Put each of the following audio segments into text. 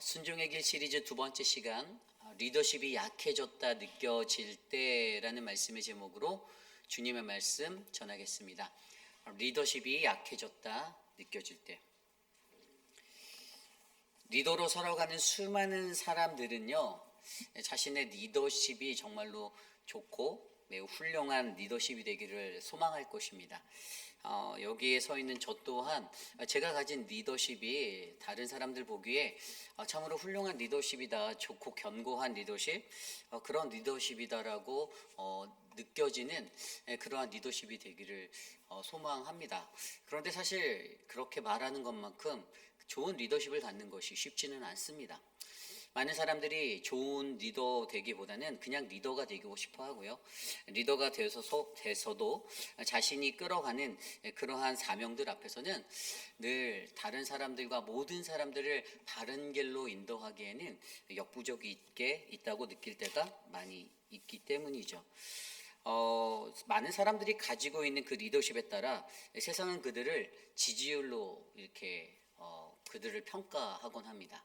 순종의 길 시리즈 두 번째 시간, 리더십이 약해졌다 느껴질 때라는 말씀의 제목으로 주님의 말씀 전하겠습니다. 리더십이 약해졌다 느껴질 때. 리더로 살아가는 수많은 사람들은요, 자신의 리더십이 정말로 좋고 매우 훌륭한 리더십이 되기를 소망할 것입니다. 여기에 서 있는 저 또한 제가 가진 리더십이 다른 사람들 보기에 참으로 훌륭한 리더십이다, 좋고 견고한 리더십, 그런 리더십이다라고 느껴지는 그러한 리더십이 되기를 소망합니다. 그런데 사실 그렇게 말하는 것만큼 좋은 리더십을 갖는 것이 쉽지는 않습니다. 많은 사람들이 좋은 리더 되기보다는 그냥 리더가 되고 싶어 하고요. 리더가 돼서도 자신이 끌어가는 그러한 사명들 앞에서는 늘 다른 사람들과 모든 사람들을 바른 길로 인도하기에는 역부족이 있다고 느낄 때가 많이 있기 때문이죠. 많은 사람들이 가지고 있는 그 리더십에 따라 세상은 그들을 지지율로 이렇게 그들을 평가하곤 합니다.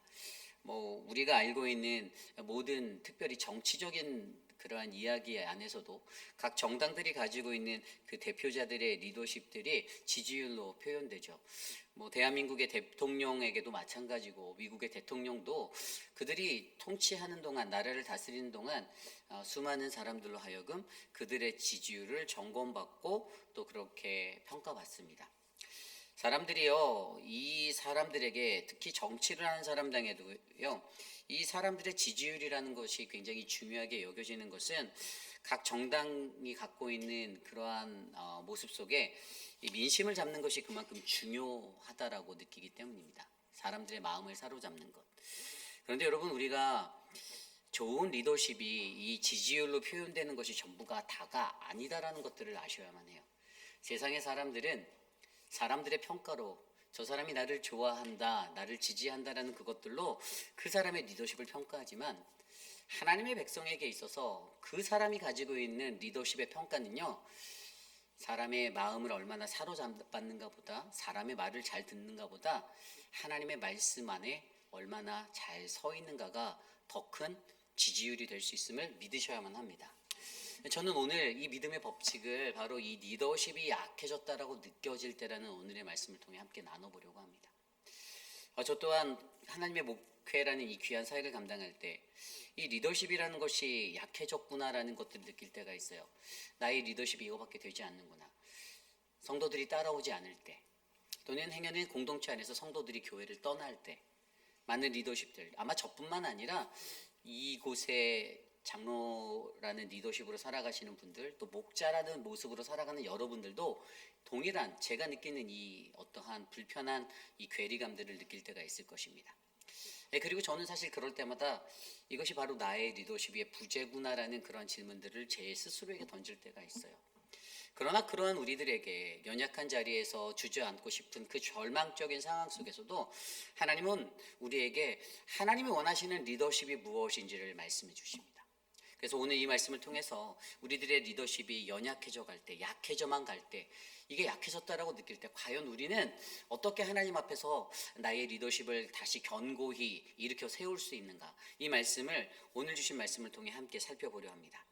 우리가 알고 있는 모든 특별히 정치적인 그러한 이야기 안에서도 각 정당들이 가지고 있는 그 대표자들의 리더십들이 지지율로 표현되죠. 대한민국의 대통령에게도 마찬가지고 미국의 대통령도 그들이 통치하는 동안, 나라를 다스리는 동안 수많은 사람들로 하여금 그들의 지지율을 점검받고 또 그렇게 평가받습니다. 사람들이요, 이 사람들에게, 특히 정치를 하는 사람당에도요, 이 사람들의 지지율이라는 것이 굉장히 중요하게 여겨지는 것은 각 정당이 갖고 있는 그러한 모습 속에 이 민심을 잡는 것이 그만큼 중요하다라고 느끼기 때문입니다. 사람들의 마음을 사로잡는 것. 그런데 여러분, 우리가 좋은 리더십이 이 지지율로 표현되는 것이 전부가 다가 아니다라는 것들을 아셔야만 해요. 세상의 사람들은 사람들의 평가로 저 사람이 나를 좋아한다, 나를 지지한다라는 그것들로 그 사람의 리더십을 평가하지만 하나님의 백성에게 있어서 그 사람이 가지고 있는 리더십의 평가는요, 사람의 마음을 얼마나 사로잡았는가 보다, 사람의 말을 잘 듣는가 보다 하나님의 말씀 안에 얼마나 잘 서 있는가가 더 큰 지지율이 될 수 있음을 믿으셔야만 합니다. 저는 오늘 이 믿음의 법칙을 바로 이 리더십이 약해졌다라고 느껴질 때라는 오늘의 말씀을 통해 함께 나눠보려고 합니다. 저 또한 하나님의 목회라는 이 귀한 사역을 감당할 때 이 리더십이라는 것이 약해졌구나라는 것들을 느낄 때가 있어요. 나의 리더십이 이거밖에 되지 않는구나. 성도들이 따라오지 않을 때, 또는 행여는 공동체 안에서 성도들이 교회를 떠날 때 많은 리더십들, 아마 저뿐만 아니라 이곳에 장로라는 리더십으로 살아가시는 분들, 또 목자라는 모습으로 살아가는 여러분들도 동일한 제가 느끼는 이 어떠한 불편한 이 괴리감들을 느낄 때가 있을 것입니다. 그리고 저는 사실 그럴 때마다 이것이 바로 나의 리더십의 부재구나라는 그런 질문들을 제 스스로에게 던질 때가 있어요. 그러나 그러한 우리들에게 연약한 자리에서 주저앉고 싶은 그 절망적인 상황 속에서도 하나님은 우리에게 하나님이 원하시는 리더십이 무엇인지를 말씀해 주십니다. 그래서 오늘 이 말씀을 통해서 우리들의 리더십이 연약해져 갈 때, 약해져만 갈 때, 이게 약해졌다라고 느낄 때 과연 우리는 어떻게 하나님 앞에서 나의 리더십을 다시 견고히 일으켜 세울 수 있는가, 이 말씀을 오늘 주신 말씀을 통해 함께 살펴보려 합니다.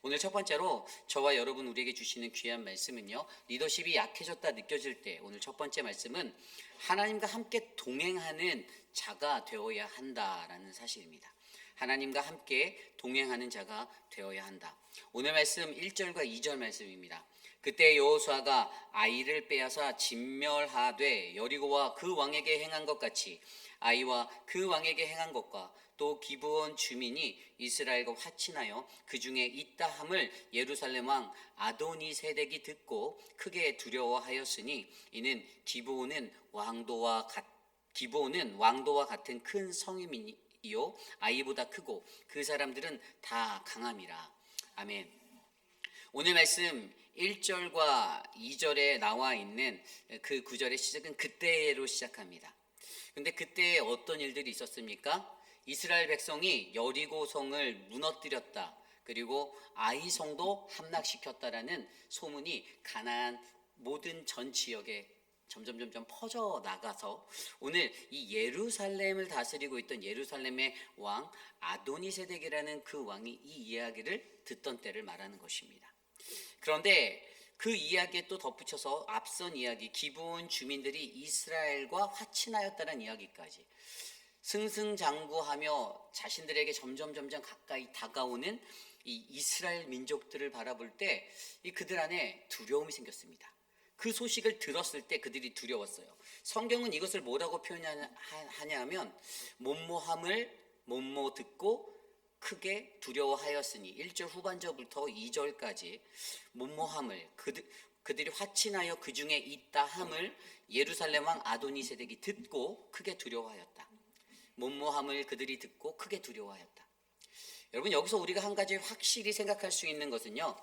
오늘 첫 번째로 저와 여러분 우리에게 주시는 귀한 말씀은요, 리더십이 약해졌다 느껴질 때 오늘 첫 번째 말씀은 하나님과 함께 동행하는 자가 되어야 한다라는 사실입니다. 하나님과 함께 동행하는 자가 되어야 한다. 오늘 말씀 1절과 2절 말씀입니다. 그때 여호수아가 아이를 빼앗아 진멸하되 여리고와 그 왕에게 행한 것 같이 아이와 그 왕에게 행한 것과 또 기브온 주민이 이스라엘과 화친하여 그 중에 있다 함을 예루살렘 왕 아도니세덱이 듣고 크게 두려워하였으니 이는 기브온은 왕도와 같은 큰 성임이요 아이보다 크고 그 사람들은 다 강함이라. 아멘. 오늘 말씀 1절과 2절에 나와 있는 그 구절의 시작은 그때로 시작합니다. 근데 그때 어떤 일들이 있었습니까? 이스라엘 백성이 여리고성을 무너뜨렸다. 그리고 아이성도 함락시켰다라는 소문이 가나안 모든 전 지역에 점점 퍼져 나가서 오늘 이 예루살렘을 다스리고 있던 예루살렘의 왕 아도니세덱이라는 그 왕이 이 이야기를 듣던 때를 말하는 것입니다. 그런데 그 이야기에 또 덧붙여서 앞선 이야기, 기브온 주민들이 이스라엘과 화친하였다는 이야기까지 승승장구하며 자신들에게 점점 가까이 다가오는 이 이스라엘 민족들을 바라볼 때 그들 안에 두려움이 생겼습니다. 그 소식을 들었을 때 그들이 두려웠어요. 성경은 이것을 뭐라고 표현하냐면 못모함을 못모 듣고 크게 두려워하였으니 1절 후반절부터 2절까지 못모함을 그들이 화친하여 그 중에 있다 함을 예루살렘 왕 아도니세덱이 듣고 크게 두려워하였다. 못모함을 그들이 듣고 크게 두려워하였다. 여러분, 여기서 우리가 한 가지 확실히 생각할 수 있는 것은요,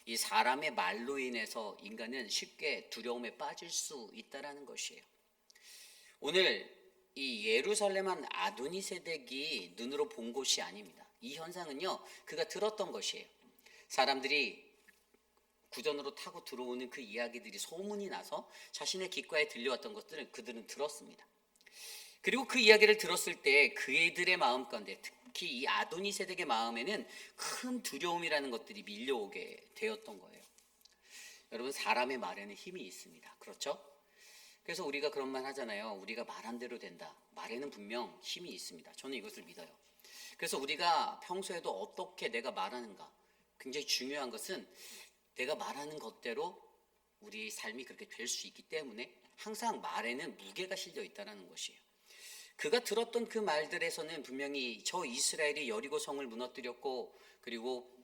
이 사람의 말로 인해서 인간은 쉽게 두려움에 빠질 수 있다라는 것이에요. 오늘 이 예루살렘 한 아도니세덱이 눈으로 본 것이 아닙니다. 이 현상은요, 그가 들었던 것이에요. 사람들이 구전으로 타고 들어오는 그 이야기들이 소문이 나서 자신의 귓가에 들려왔던 것들을 그들은 들었습니다. 그리고 그 이야기를 들었을 때 그들의 마음 가운데, 특히 이 아도니세덱의 마음에는 큰 두려움이라는 것들이 밀려오게 되었던 거예요. 여러분, 사람의 말에는 힘이 있습니다. 그렇죠? 그래서 우리가 그런 말 하잖아요. 우리가 말한 대로 된다. 말에는 분명 힘이 있습니다. 저는 이것을 믿어요. 그래서 우리가 평소에도 어떻게 내가 말하는가, 굉장히 중요한 것은 내가 말하는 것대로 우리 삶이 그렇게 될 수 있기 때문에 항상 말에는 무게가 실려 있다는 것이에요. 그가 들었던 그 말들에서는 분명히 저 이스라엘이 여리고 성을 무너뜨렸고, 그리고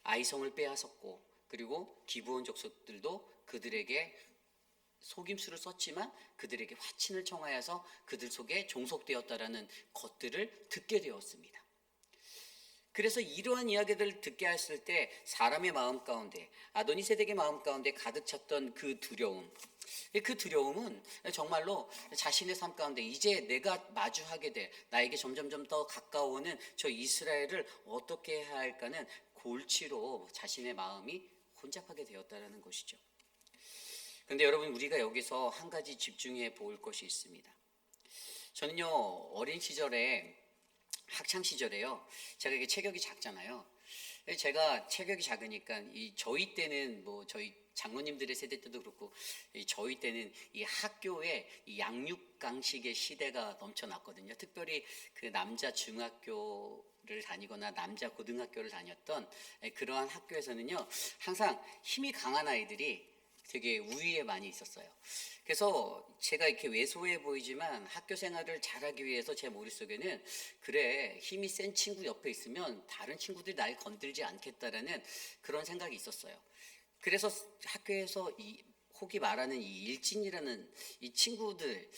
아이성을 빼앗았고, 그리고 기브온 족속들도 그들에게 속임수를 썼지만 그들에게 화친을 청하여서 그들 속에 종속되었다라는 것들을 듣게 되었습니다. 그래서 이러한 이야기들을 듣게 했을 때 사람의 마음 가운데, 아도니세덱의 마음 가운데 가득 찼던 그 두려움, 그 두려움은 정말로 자신의 삶 가운데 이제 내가 마주하게 될, 나에게 점점 더 가까워오는 저 이스라엘을 어떻게 해야 할까는 골치로 자신의 마음이 혼잡하게 되었다는 것이죠. 그런데 여러분, 우리가 여기서 한 가지 집중해 볼 것이 있습니다. 저는요, 어린 시절에, 학창 시절에요, 제가 이게 체격이 작잖아요. 제가 체격이 작으니까 저희 때는 뭐 저희 장로님들의 세대 때도 그렇고 저희 때는 이 학교에 이 양육강식의 시대가 넘쳐났거든요. 특별히 그 남자 중학교를 다니거나 남자 고등학교를 다녔던 그러한 학교에서는요, 항상 힘이 강한 아이들이 되게 우위에 많이 있었어요. 그래서 제가 이렇게 왜소해 보이지만 학교 생활을 잘하기 위해서 제 머릿속에는, 그래, 힘이 센 친구 옆에 있으면 다른 친구들이 날 건들지 않겠다라는 그런 생각이 있었어요. 그래서 학교에서 혹이 말하는 이 일진이라는 이 친구들,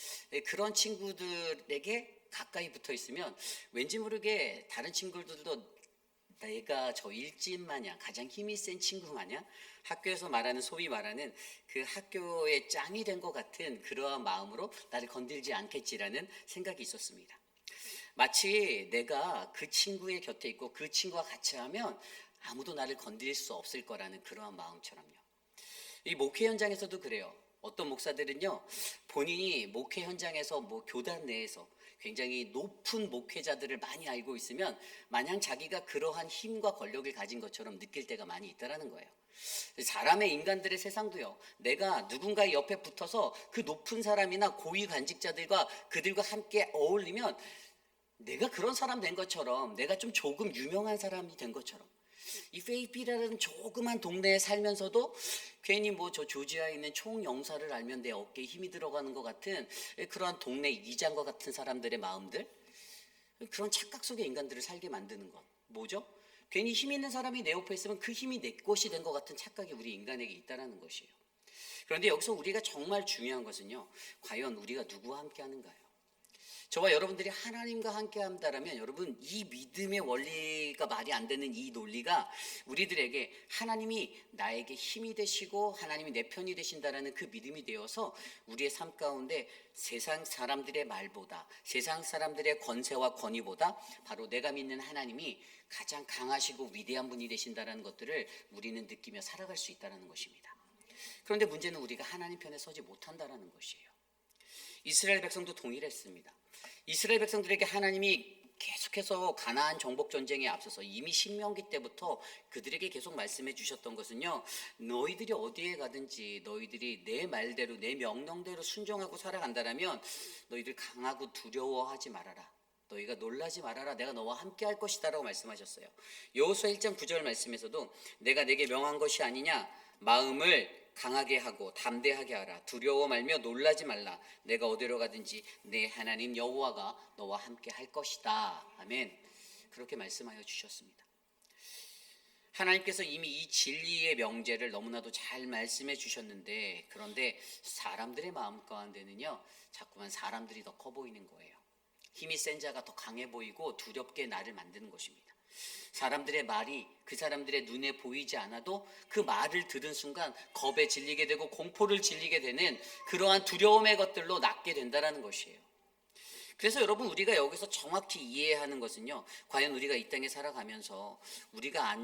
그런 친구들에게 가까이 붙어 있으면 왠지 모르게 다른 친구들도 내가 저 일진 마냥, 가장 힘이 센 친구 마냥 학교에서 말하는, 소위 말하는 그 학교의 짱이 된 것 같은 그러한 마음으로 나를 건들지 않겠지라는 생각이 있었습니다. 마치 내가 그 친구의 곁에 있고 그 친구와 같이 하면 아무도 나를 건드릴 수 없을 거라는 그러한 마음처럼요. 이 목회 현장에서도 그래요. 어떤 목사들은요, 본인이 목회 현장에서 뭐 교단 내에서 굉장히 높은 목회자들을 많이 알고 있으면 마냥 자기가 그러한 힘과 권력을 가진 것처럼 느낄 때가 많이 있다라는 거예요. 사람의, 인간들의 세상도요, 내가 누군가의 옆에 붙어서 그 높은 사람이나 고위 관직자들과 그들과 함께 어울리면 내가 그런 사람 된 것처럼, 내가 좀 조금 유명한 사람이 된 것처럼, 이 페이피라는 조그만 동네에 살면서도 괜히 뭐 저 조지아에 있는 총영사를 알면 내 어깨에 힘이 들어가는 것 같은 그러한 동네 이장과 같은 사람들의 마음들, 그런 착각 속에 인간들을 살게 만드는 것, 뭐죠? 괜히 힘 있는 사람이 내 옆에 있으면 그 힘이 내 것이 된 것 같은 착각이 우리 인간에게 있다는 것이에요. 그런데 여기서 우리가 정말 중요한 것은요, 과연 우리가 누구와 함께 하는가요? 저와 여러분들이 하나님과 함께 한다면, 여러분, 이 믿음의 원리가 말이 안 되는 이 논리가 우리들에게 하나님이 나에게 힘이 되시고 하나님이 내 편이 되신다라는 그 믿음이 되어서 우리의 삶 가운데 세상 사람들의 말보다, 세상 사람들의 권세와 권위보다 바로 내가 믿는 하나님이 가장 강하시고 위대한 분이 되신다라는 것들을 우리는 느끼며 살아갈 수 있다는 것입니다. 그런데 문제는 우리가 하나님 편에 서지 못한다라는 것이에요. 이스라엘 백성도 동일했습니다. 이스라엘 백성들에게 하나님이 계속해서 가나안 정복 전쟁에 앞서서 이미 신명기 때부터 그들에게 계속 말씀해 주셨던 것은요, 너희들이 어디에 가든지 너희들이 내 말대로 내 명령대로 순종하고 살아간다라면 너희들 강하고 두려워하지 말아라. 너희가 놀라지 말아라. 내가 너와 함께 할 것이다 라고 말씀하셨어요. 여호수아 1장 9절 말씀에서도 내가 내게 명한 것이 아니냐, 마음을 강하게 하고 담대하게 하라. 두려워 말며 놀라지 말라. 내가 어디로 가든지 내 하나님 여호와가 너와 함께 할 것이다. 아멘. 그렇게 말씀하여 주셨습니다. 하나님께서 이미 이 진리의 명제를 너무나도 잘 말씀해 주셨는데, 그런데 사람들의 마음 가운데는요, 자꾸만 사람들이 더 커 보이는 거예요. 힘이 센 자가 더 강해 보이고 두렵게 나를 만드는 것입니다. 사람들의 말이 그 사람들의 눈에 보이지 않아도 그 말을 들은 순간 겁에 질리게 되고 공포를 질리게 되는 그러한 두려움의 것들로 낫게 된다는 것이에요. 그래서 여러분, 우리가 여기서 정확히 이해하는 것은요, 과연 우리가 이 땅에 살아가면서 우리가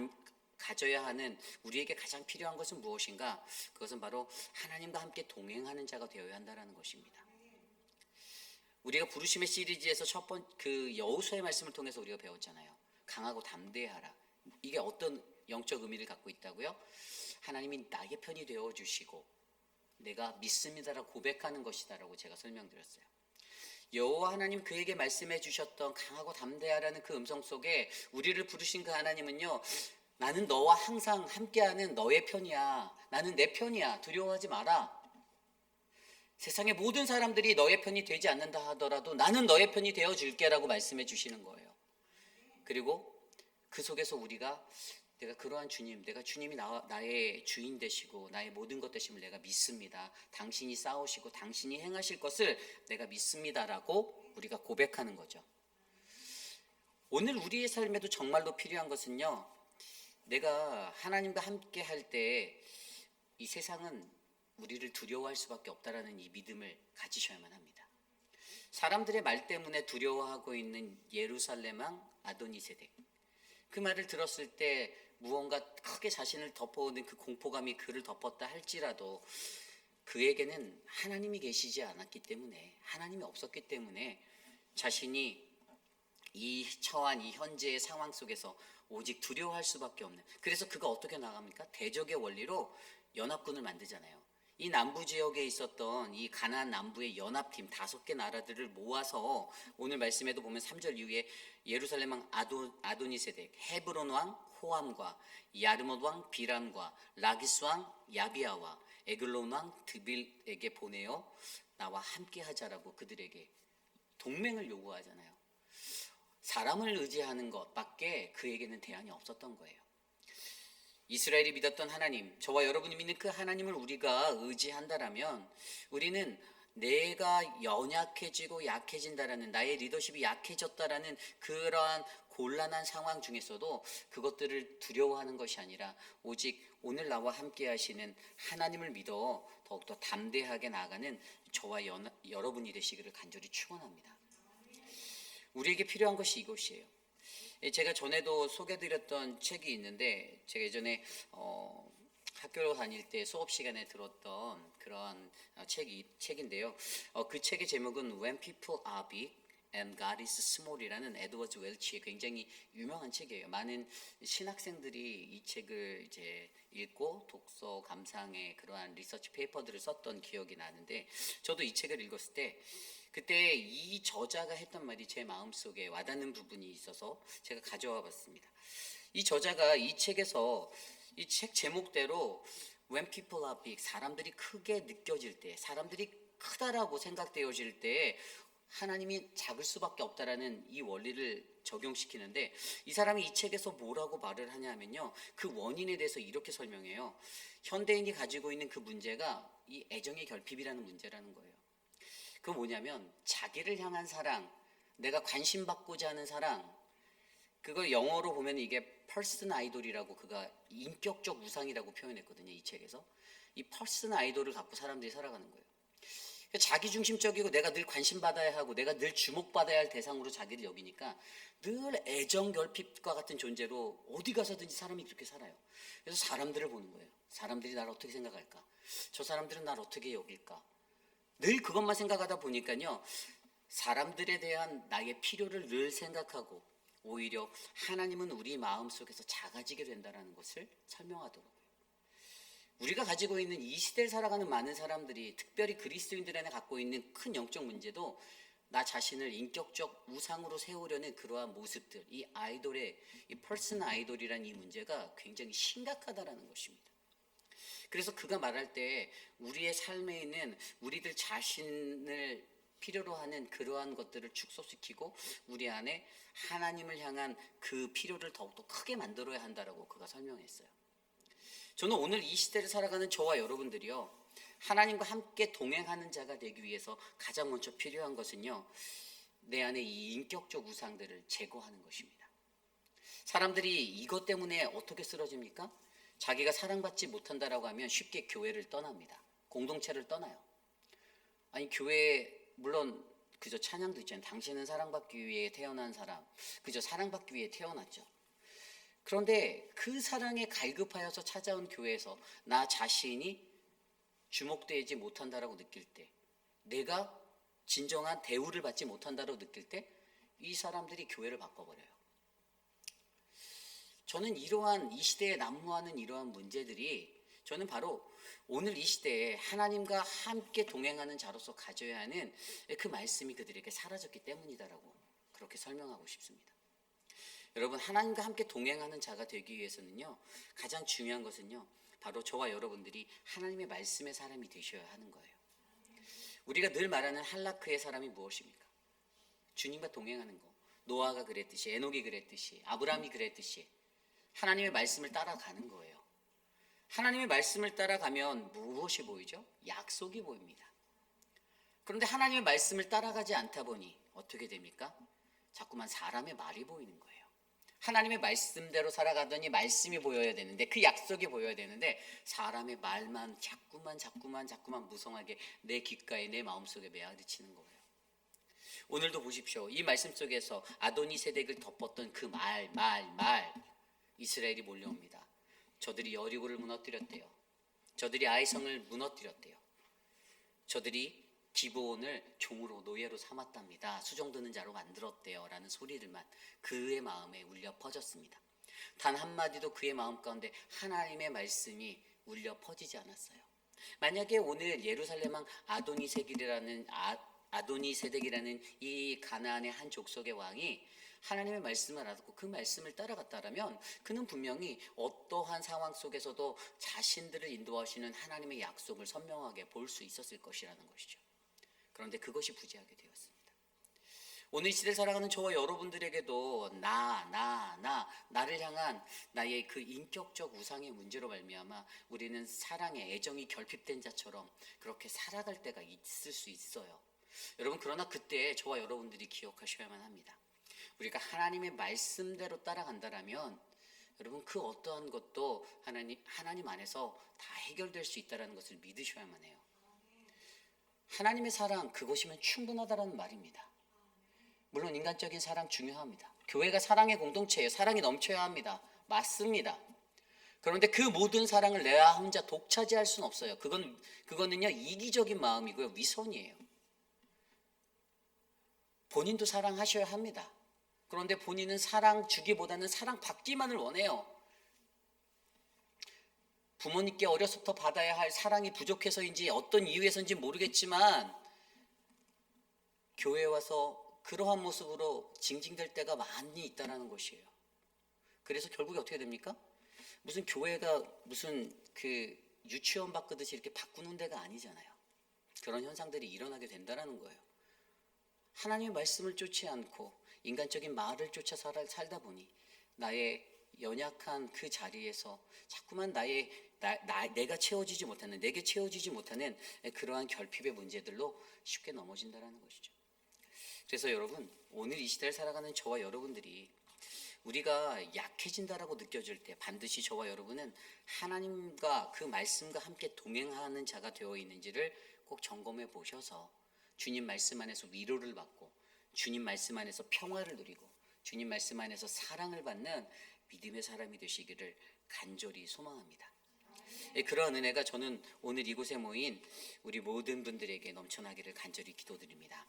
가져야 하는, 우리에게 가장 필요한 것은 무엇인가? 그것은 바로 하나님과 함께 동행하는 자가 되어야 한다는 것입니다. 우리가 부르심의 시리즈에서 그 여호수아의 말씀을 통해서 우리가 배웠잖아요. 강하고 담대하라. 이게 어떤 영적 의미를 갖고 있다고요? 하나님이 나의 편이 되어주시고 내가 믿습니다라고 고백하는 것이다라고 제가 설명드렸어요. 여호와 하나님 그에게 말씀해 주셨던 강하고 담대하라는 그 음성 속에 우리를 부르신 그 하나님은요, 나는 너와 항상 함께하는 너의 편이야. 나는 내 편이야. 두려워하지 마라. 세상의 모든 사람들이 너의 편이 되지 않는다 하더라도 나는 너의 편이 되어줄게라고 말씀해 주시는 거예요. 그리고 그 속에서 우리가 내가 그러한 주님, 내가 주님이 나의 주인 되시고 나의 모든 것 되심을 내가 믿습니다. 당신이 싸우시고 당신이 행하실 것을 내가 믿습니다라고 우리가 고백하는 거죠. 오늘 우리의 삶에도 정말로 필요한 것은요, 내가 하나님과 함께 할 때 이 세상은 우리를 두려워할 수밖에 없다라는 이 믿음을 가지셔야만 합니다. 사람들의 말 때문에 두려워하고 있는 예루살렘 왕 아도니세덱, 그 말을 들었을 때 무언가 크게 자신을 덮어오는 그 공포감이 그를 덮었다 할지라도 그에게는 하나님이 계시지 않았기 때문에, 하나님이 없었기 때문에 자신이 이 처한 이 현재의 상황 속에서 오직 두려워할 수밖에 없는, 그래서 그가 어떻게 나갑니까? 대적의 원리로 연합군을 만들잖아요. 이 남부 지역에 있었던 이 가나안 남부의 연합팀 5개 나라들을 모아서 오늘 말씀에도 보면 3절 이후에 예루살렘 왕 아도니세덱, 헤브론 왕 호암과 야르못 왕 비람과 라기스 왕 야비아와 에글론 왕 드빌에게 보내어 나와 함께 하자라고 그들에게 동맹을 요구하잖아요. 사람을 의지하는 것밖에 그에게는 대안이 없었던 거예요. 이스라엘이 믿었던 하나님, 저와 여러분이 믿는 그 하나님을 우리가 의지한다라면 우리는 내가 연약해지고 약해진다라는, 나의 리더십이 약해졌다라는 그러한 곤란한 상황 중에서도 그것들을 두려워하는 것이 아니라 오직 오늘 나와 함께 하시는 하나님을 믿어 더욱더 담대하게 나아가는 저와 여러분이 되시기를 간절히 축원합니다. 우리에게 필요한 것이 이것이에요. 제가 전에도 소개드렸던 책이 있는데, 제가 예전에 학교 다닐 때 수업 시간에 들었던 그런 책인데요. 그 책의 제목은 When People Are Big and God is Small이라는 에드워드 웰치의 굉장히 유명한 책이에요. 많은 신학생들이 이 책을 이제 읽고 독서 감상의 그러한 리서치 페이퍼들을 썼던 기억이 나는데, 저도 이 책을 읽었을 때 그때 이 저자가 했던 말이 제 마음속에 와닿는 부분이 있어서 제가 가져와 봤습니다. 이 저자가 이 책에서 이 책 제목대로 When people are big, 사람들이 크게 느껴질 때, 사람들이 크다라고 생각되어질 때 하나님이 작을 수밖에 없다라는 이 원리를 적용시키는데, 이 사람이 이 책에서 뭐라고 말을 하냐면요, 그 원인에 대해서 이렇게 설명해요. 현대인이 가지고 있는 그 문제가 이 애정의 결핍이라는 문제라는 거예요. 그 뭐냐면 자기를 향한 사랑, 내가 관심받고자 하는 사랑, 그걸 영어로 보면 이게 퍼슨 아이돌이라고, 그가 인격적 우상이라고 표현했거든요. 이 책에서 이 퍼슨 아이돌을 갖고 사람들이 살아가는 거예요. 자기중심적이고 내가 늘 관심받아야 하고 내가 늘 주목받아야 할 대상으로 자기를 여기니까 늘 애정결핍과 같은 존재로 어디 가서든지 사람이 그렇게 살아요. 그래서 사람들을 보는 거예요. 사람들이 나를 어떻게 생각할까? 저 사람들은 나를 어떻게 여길까? 늘 그것만 생각하다 보니까요, 사람들에 대한 나의 필요를 늘 생각하고 오히려 하나님은 우리 마음속에서 작아지게 된다는 것을 설명하더라고요. 우리가 가지고 있는 이 시대를 살아가는 많은 사람들이, 특별히 그리스도인들 안에 갖고 있는 큰 영적 문제도 나 자신을 인격적 우상으로 세우려는 그러한 모습들, 이 아이돌의, 이 퍼스널 아이돌이라는 이 문제가 굉장히 심각하다라는 것입니다. 그래서 그가 말할 때 우리의 삶에 있는 우리들 자신을 필요로 하는 그러한 것들을 축소시키고 우리 안에 하나님을 향한 그 필요를 더욱더 크게 만들어야 한다라고 그가 설명했어요. 저는 오늘 이 시대를 살아가는 저와 여러분들이요, 하나님과 함께 동행하는 자가 되기 위해서 가장 먼저 필요한 것은요, 내 안에 이 인격적 우상들을 제거하는 것입니다. 사람들이 이것 때문에 어떻게 쓰러집니까? 자기가 사랑받지 못한다라고 하면 쉽게 교회를 떠납니다. 공동체를 떠나요. 아니, 교회 물론 그저 찬양도 있잖아요. 당신은 사랑받기 위해 태어난 사람, 그저 사랑받기 위해 태어났죠. 그런데 그 사랑에 갈급하여서 찾아온 교회에서 나 자신이 주목되지 못한다라고 느낄 때, 내가 진정한 대우를 받지 못한다라고 느낄 때 이 사람들이 교회를 바꿔버려요. 저는 이러한 이 시대에 난무하는 이러한 문제들이 저는 바로 오늘 이 시대에 하나님과 함께 동행하는 자로서 가져야 하는 그 말씀이 그들에게 사라졌기 때문이다라고 그렇게 설명하고 싶습니다. 여러분, 하나님과 함께 동행하는 자가 되기 위해서는요, 가장 중요한 것은요, 바로 저와 여러분들이 하나님의 말씀의 사람이 되셔야 하는 거예요. 우리가 늘 말하는 할라크의 사람이 무엇입니까? 주님과 동행하는 거. 노아가 그랬듯이, 에녹이 그랬듯이, 아브라함이 그랬듯이 하나님의 말씀을 따라가는 거예요. 하나님의 말씀을 따라가면 무엇이 보이죠? 약속이 보입니다. 그런데 하나님의 말씀을 따라가지 않다 보니 어떻게 됩니까? 자꾸만 사람의 말이 보이는 거예요. 하나님의 말씀대로 살아가더니 말씀이 보여야 되는데, 그 약속이 보여야 되는데 사람의 말만 자꾸만 무성하게 내 귓가에, 내 마음속에 메아리치는 거예요. 오늘도 보십시오. 이 말씀 속에서 아도니세덱을 덮었던 그 말, 이스라엘이 몰려옵니다. 저들이 여리고를 무너뜨렸대요. 저들이 아이성을 무너뜨렸대요. 저들이 기브온을 종으로, 노예로 삼았답니다. 수종드는 자로 만들었대요 라는 소리들만 그의 마음에 울려 퍼졌습니다. 단 한마디도 그의 마음 가운데 하나님의 말씀이 울려 퍼지지 않았어요. 만약에 오늘 예루살렘왕 아도니세덱이라는 이 가나안의 한 족속의 왕이 하나님의 말씀을 알았고 그 말씀을 따라갔다라면 그는 분명히 어떠한 상황 속에서도 자신들을 인도하시는 하나님의 약속을 선명하게 볼 수 있었을 것이라는 것이죠. 그런데 그것이 부재하게 되었습니다. 오늘 시대를 살아가는 저와 여러분들에게도 나를 향한 나의 그 인격적 우상의 문제로 말미암아 우리는 사랑의 애정이 결핍된 자처럼 그렇게 살아갈 때가 있을 수 있어요. 여러분, 그러나 그때 저와 여러분들이 기억하셔야만 합니다. 우리가 하나님의 말씀대로 따라간다라면 여러분, 그 어떠한 것도 하나님 안에서 다 해결될 수 있다는 것을 믿으셔야만 해요. 하나님의 사랑, 그것이면 충분하다는 말입니다. 물론 인간적인 사랑 중요합니다. 교회가 사랑의 공동체예요. 사랑이 넘쳐야 합니다. 맞습니다. 그런데 그 모든 사랑을 내가 혼자 독차지할 수는 없어요. 그거는요, 이기적인 마음이고요, 위선이에요. 본인도 사랑하셔야 합니다. 그런데 본인은 사랑 주기보다는 사랑 받기만을 원해요. 부모님께 어려서부터 받아야 할 사랑이 부족해서인지 어떤 이유에서인지 모르겠지만 교회에 와서 그러한 모습으로 징징댈 때가 많이 있다는 것이에요. 그래서 결국에 어떻게 됩니까? 무슨 교회가 무슨 그 유치원 바꾸듯이 이렇게 바꾸는 데가 아니잖아요. 그런 현상들이 일어나게 된다는 거예요. 하나님의 말씀을 쫓지 않고 인간적인 말을 쫓아 살다 보니 나의 연약한 그 자리에서 자꾸만 내가 채워지지 못하는, 내게 채워지지 못하는 그러한 결핍의 문제들로 쉽게 넘어진다는 것이죠. 그래서 여러분, 오늘 이 시대를 살아가는 저와 여러분들이 우리가 약해진다라고 느껴질 때 반드시 저와 여러분은 하나님과 그 말씀과 함께 동행하는 자가 되어 있는지를 꼭 점검해 보셔서 주님 말씀 안에서 위로를 받고 주님 말씀 안에서 평화를 누리고 주님 말씀 안에서 사랑을 받는 믿음의 사람이 되시기를 간절히 소망합니다. 그러한 은혜가 저는 오늘 이곳에 모인 우리 모든 분들에게 넘쳐나기를 간절히 기도드립니다.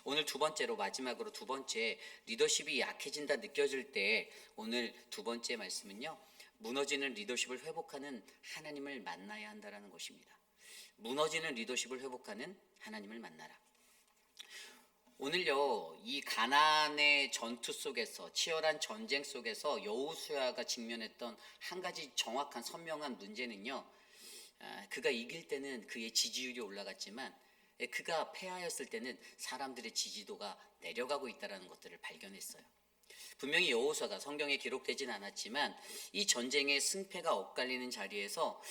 오늘 두 번째로, 마지막으로 두 번째, 리더십이 약해진다 느껴질 때 오늘 두 번째 말씀은요, 무너지는 리더십을 회복하는 하나님을 만나야 한다라는 것입니다. 무너지는 리더십을 회복하는 하나님을 만나라. 오늘요, 이 가나안의 전투 속에서, 치열한 전쟁 속에서 여호수아가 직면했던 한 가지 정확한 선명한 문제는요, 그가 이길 때는 그의 지지율이 올라갔지만 그가 패하였을 때는 사람들의 지지도가 내려가고 있다는 것들을 발견했어요. 분명히 여호수아가 성경에 기록되진 않았지만 이 전쟁의 승패가 엇갈리는 자리에서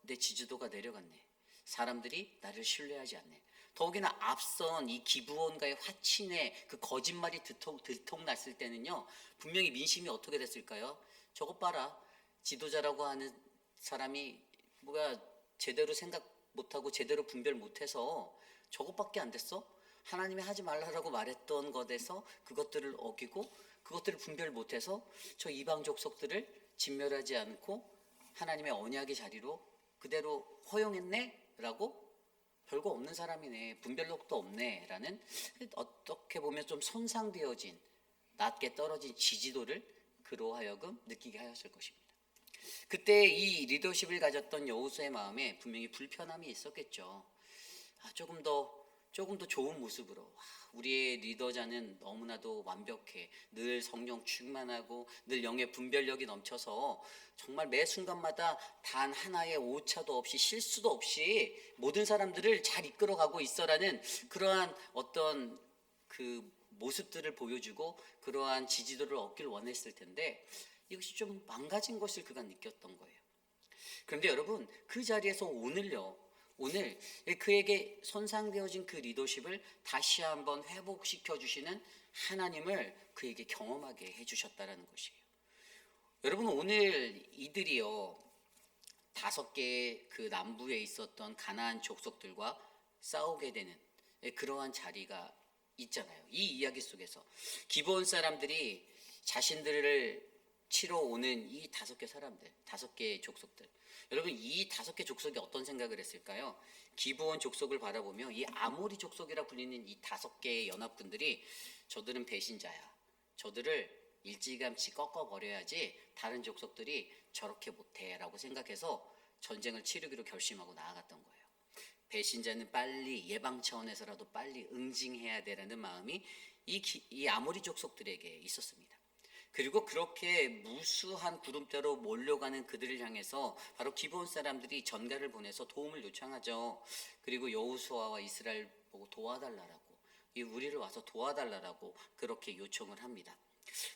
내 지지도가 내려갔네. 사람들이 나를 신뢰하지 않네. 더욱이나 앞선 이 기브온과의 화친의 그 거짓말이 들통났을 때는요, 분명히 민심이 어떻게 됐을까요? 저것 봐라, 지도자라고 하는 사람이 뭐야 제대로 생각 못하고 제대로 분별 못해서 저것밖에 안 됐어? 하나님이 하지 말라라고 말했던 것에서 그것들을 어기고 그것들을 분별 못해서 저 이방 족속들을 진멸하지 않고 하나님의 언약의 자리로 그대로 허용했네? 라고 별거 없는 사람이네, 분별력도 없네 라는, 어떻게 보면 좀 손상되어진, 낮게 떨어진 지지도를 그로 하여금 느끼게 하였을 것입니다. 그때 이 리더십을 가졌던 여호수아의 마음에 분명히 불편함이 있었겠죠. 조금 더 좋은 모습으로, 우리의 리더자는 너무나도 완벽해, 늘 성령 충만하고 늘 영의 분별력이 넘쳐서 정말 매 순간마다 단 하나의 오차도 없이 실수도 없이 모든 사람들을 잘 이끌어가고 있어라는 그러한 어떤 그 모습들을 보여주고 그러한 지지도를 얻기를 원했을 텐데, 이것이 좀 망가진 것을 그가 느꼈던 거예요. 그런데 여러분, 그 자리에서 오늘 그에게 손상되어진 그 리더십을 다시 한번 회복시켜 주시는 하나님을 그에게 경험하게 해주셨다라는 것이에요. 여러분, 오늘 이들이요, 5개의 그 남부에 있었던 가나안 족속들과 싸우게 되는 그러한 자리가 있잖아요. 이 이야기 속에서 기브온 사람들이 자신들을 치러 오는 이 5개 사람들, 5개의 족속들, 여러분, 이 5개 족속이 어떤 생각을 했을까요? 기브온 족속을 바라보며 이 아모리 족속이라 불리는 이 5개의 연합군들이, 저들은 배신자야, 저들을 일찌감치 꺾어버려야지 다른 족속들이 저렇게 못해 라고 생각해서 전쟁을 치르기로 결심하고 나아갔던 거예요. 배신자는 빨리, 예방 차원에서라도 빨리 응징해야 되라는 마음이 이 아모리 족속들에게 있었습니다. 그리고 그렇게 무수한 구름대로 몰려가는 그들을 향해서 바로 기브온 사람들이 전가를 보내서 도움을 요청하죠. 그리고 여호수아와 이스라엘 보고 도와달라라고, 우리를 와서 도와달라라고 그렇게 요청을 합니다.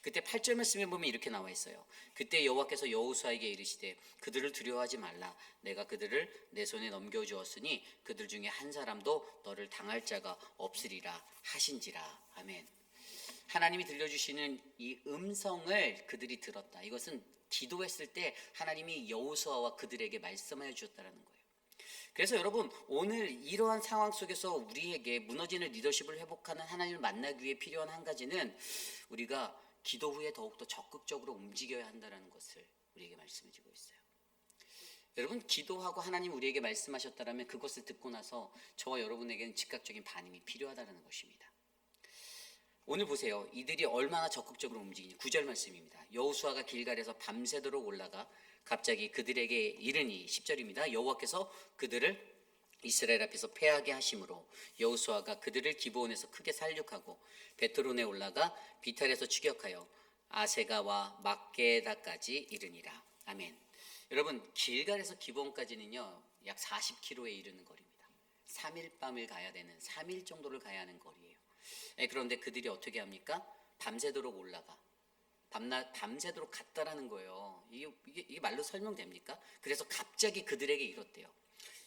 그때 8절 말씀에 보면 이렇게 나와 있어요. 그때 여호와께서 여호수아에게 이르시되 그들을 두려워하지 말라. 내가 그들을 내 손에 넘겨주었으니 그들 중에 한 사람도 너를 당할 자가 없으리라 하신지라. 아멘. 하나님이 들려주시는 이 음성을 그들이 들었다. 이것은 기도했을 때 하나님이 여호수아와 그들에게 말씀하여 주셨다는 거예요. 그래서 여러분, 오늘 이러한 상황 속에서 우리에게 무너지는 리더십을 회복하는 하나님을 만나기 위해 필요한 한 가지는, 우리가 기도 후에 더욱더 적극적으로 움직여야 한다는 것을 우리에게 말씀해 주고 있어요. 여러분, 기도하고 하나님 우리에게 말씀하셨다면 그것을 듣고 나서 저와 여러분에게는 즉각적인 반응이 필요하다는 것입니다. 오늘 보세요. 이들이 얼마나 적극적으로 움직이니. 9절 말씀입니다. 여호수아가 길갈에서 밤새도록 올라가 갑자기 그들에게 이르니, 10절입니다. 여호와께서 그들을 이스라엘 앞에서 패하게 하심으로 여호수아가 그들을 기브온에서 크게 살육하고 베트론에 올라가 비탈에서 추격하여 아세가와 막게다까지 이르니라. 아멘. 여러분, 길갈에서 기브온까지는요 약 40km에 이르는 거리입니다. 3일 밤을 가야 되는, 3일 정도를 가야 하는 거리예요. 그런데 그들이 어떻게 합니까? 밤새도록 올라가, 밤새도록 갔다라는 거예요. 이게 말로 설명됩니까? 그래서 갑자기 그들에게 이렇대요.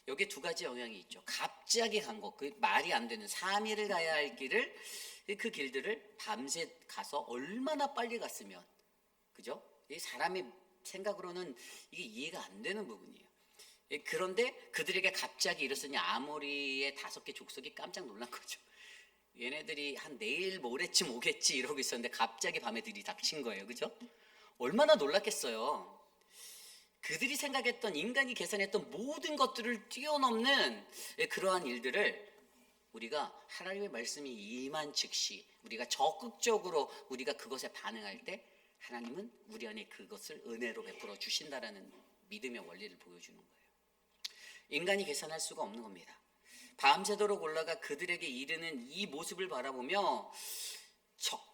여기에 두 가지 영향이 있죠. 갑자기 간 거, 그 말이 안 되는 3일을 가야 할 길을, 그 길들을 밤새 가서 얼마나 빨리 갔으면, 그죠? 이 사람의 생각으로는 이게 이해가 안 되는 부분이에요. 그런데 그들에게 갑자기 이랬으니 아모리의 5개 족속이 깜짝 놀란 거죠. 얘네들이 한 내일 모레쯤 오겠지 이러고 있었는데 갑자기 밤에 들이닥친 거예요. 그죠? 얼마나 놀랐겠어요. 그들이 생각했던, 인간이 계산했던 모든 것들을 뛰어넘는 그러한 일들을 우리가 하나님의 말씀이 임한 즉시 우리가 적극적으로 우리가 그것에 반응할 때 하나님은 우리 안에 그것을 은혜로 베풀어 주신다라는 믿음의 원리를 보여주는 거예요. 인간이 계산할 수가 없는 겁니다. 밤새도록 올라가 그들에게 이르는 이 모습을 바라보며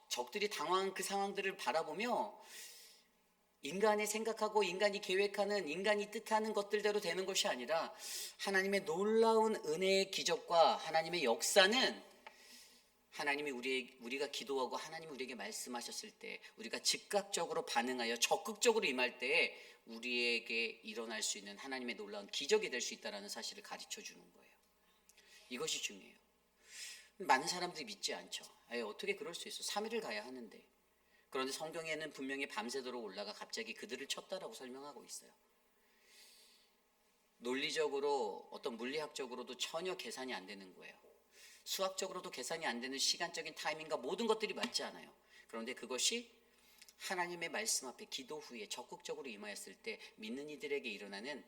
적들이 당황한 그 상황들을 바라보며 인간이 생각하고 인간이 계획하는, 인간이 뜻하는 것들대로 되는 것이 아니라 하나님의 놀라운 은혜의 기적과 하나님의 역사는 하나님이 우리가 기도하고 하나님이 우리에게 말씀하셨을 때 우리가 즉각적으로 반응하여 적극적으로 임할 때에 우리에게 일어날 수 있는 하나님의 놀라운 기적이 될 수 있다는 사실을 가르쳐 주는 거예요. 이것이 중요해요. 많은 사람들이 믿지 않죠. 어떻게 그럴 수 있어? 3일을 가야 하는데. 그런데 성경에는 분명히 밤새도록 올라가 갑자기 그들을 쳤다라고 설명하고 있어요. 논리적으로 어떤 물리학적으로도 전혀 계산이 안 되는 거예요. 수학적으로도 계산이 안 되는 시간적인 타이밍과 모든 것들이 맞지 않아요. 그런데 그것이 하나님의 말씀 앞에 기도 후에 적극적으로 임하였을 때 믿는 이들에게 일어나는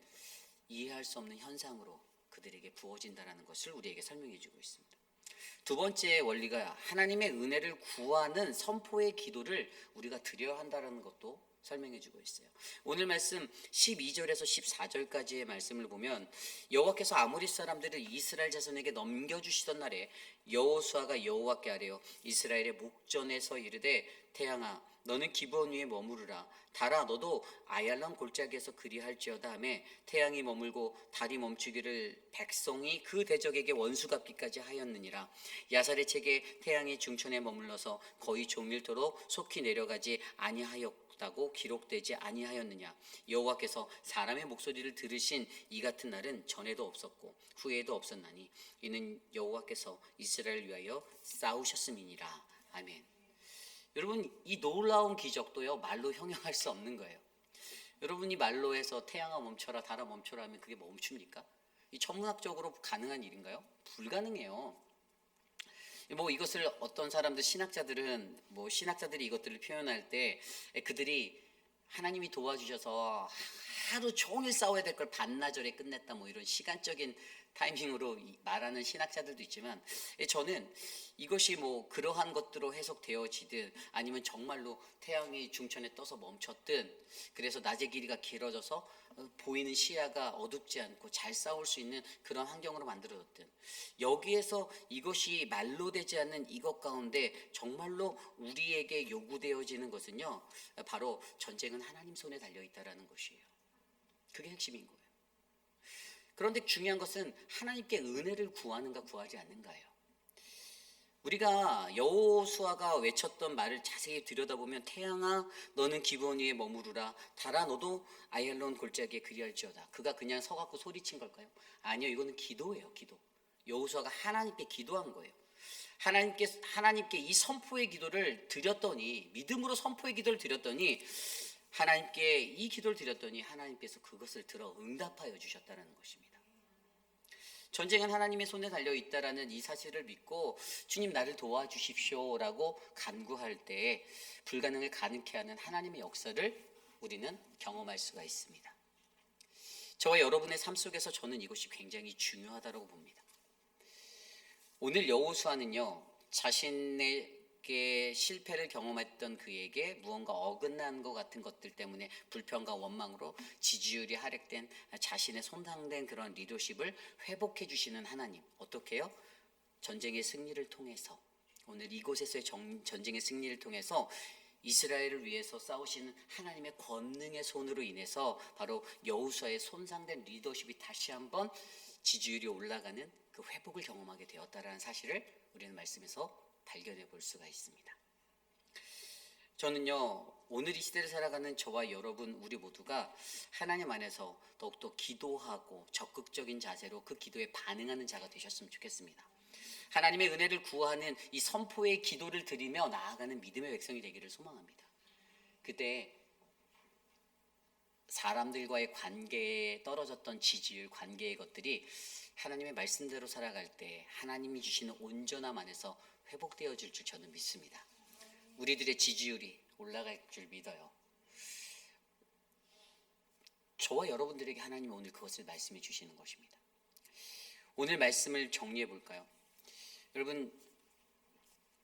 이해할 수 없는 현상으로 그들에게 부어진다는 것을 우리에게 설명해 주고 있습니다. 두 번째 원리가 하나님의 은혜를 구하는 선포의 기도를 우리가 드려야 한다는 것도 설명해 주고 있어요. 오늘 말씀 12절에서 14절까지의 말씀을 보면 여호와께서 아모리 사람들을 이스라엘 자손에게 넘겨주시던 날에 여호수아가 여호와께 아뢰어 이스라엘의 목전에서 이르되 태양아 너는 기브온 위에 머무르라 달아 너도 아얄론 골짜기에서 그리할지어다 하매 태양이 머물고 달이 멈추기를 백성이 그 대적에게 원수 갚기까지 하였느니라. 야살의 책에 태양이 중천에 머물러서 거의 종일토록 속히 내려가지 아니하였다고 기록되지 아니하였느냐. 여호와께서 사람의 목소리를 들으신 이 같은 날은 전에도 없었고 후에도 없었나니 이는 여호와께서 이스라엘을 위하여 싸우셨음이니라. 아멘. 여러분 이 놀라운 기적도요 말로 형용할 수 없는 거예요. 여러분이 말로 해서 태양아 멈춰라 달아 멈춰라 하면 그게 멈춥니까? 이 천문학적으로 가능한 일인가요? 불가능해요. 이것을 어떤 사람들 신학자들은 신학자들이 이것들을 표현할 때 그들이 하나님이 도와주셔서 하루 종일 싸워야 될 걸 반나절에 끝냈다 이런 시간적인 타이밍으로 말하는 신학자들도 있지만 저는 이것이 그러한 것들로 해석되어지든 아니면 정말로 태양이 중천에 떠서 멈췄든 그래서 낮의 길이가 길어져서 보이는 시야가 어둡지 않고 잘 싸울 수 있는 그런 환경으로 만들어졌든 여기에서 이것이 말로 되지 않는 이것 가운데 정말로 우리에게 요구되어지는 것은요 바로 전쟁은 하나님 손에 달려있다라는 것이에요. 그게 핵심인 거예요. 그런데 중요한 것은 하나님께 은혜를 구하는가 구하지 않는가예요. 우리가 여호수아가 외쳤던 말을 자세히 들여다보면 태양아 너는 기브온 위에 머무르라 달아 너도 아얄론 골짜기에 그리할지어다. 그가 그냥 서갖고 소리친 걸까요? 아니요, 이거는 기도예요. 기도. 여호수아가 하나님께 기도한 거예요. 하나님께 이 선포의 기도를 드렸더니 믿음으로 선포의 기도를 드렸더니 하나님께 이 기도를 드렸더니 하나님께서 그것을 들어 응답하여 주셨다는 것입니다. 전쟁은 하나님의 손에 달려있다라는 이 사실을 믿고 주님 나를 도와주십시오라고 간구할 때 불가능을 가능케 하는 하나님의 역사를 우리는 경험할 수가 있습니다. 저와 여러분의 삶 속에서 저는 이것이 굉장히 중요하다고 봅니다. 오늘 여호수아는요 자신에게 실패를 경험했던 그에게 무언가 어긋난 것 같은 것들 때문에 불평과 원망으로 지지율이 하락된 자신의 손상된 그런 리더십을 회복해 주시는 하나님, 어떻게 해요? 전쟁의 승리를 통해서, 오늘 이곳에서의 전쟁의 승리를 통해서 이스라엘을 위해서 싸우시는 하나님의 권능의 손으로 인해서 바로 여호수아의 손상된 리더십이 다시 한번 지지율이 올라가는 그 회복을 경험하게 되었다라는 사실을 우리는 말씀에서 발견해 볼 수가 있습니다. 저는요 오늘 이 시대를 살아가는 저와 여러분 우리 모두가 하나님 안에서 더욱더 기도하고 적극적인 자세로 그 기도에 반응하는 자가 되셨으면 좋겠습니다. 하나님의 은혜를 구하는 이 선포의 기도를 드리며 나아가는 믿음의 백성이 되기를 소망합니다. 그때 사람들과의 관계에 떨어졌던 지지율, 관계의 것들이 하나님의 말씀대로 살아갈 때 하나님이 주시는 온전함 안에서 회복되어질 줄 저는 믿습니다. 우리들의 지지율이 올라갈 줄 믿어요. 저와 여러분들에게 하나님은 오늘 그것을 말씀해 주시는 것입니다. 오늘 말씀을 정리해 볼까요? 여러분,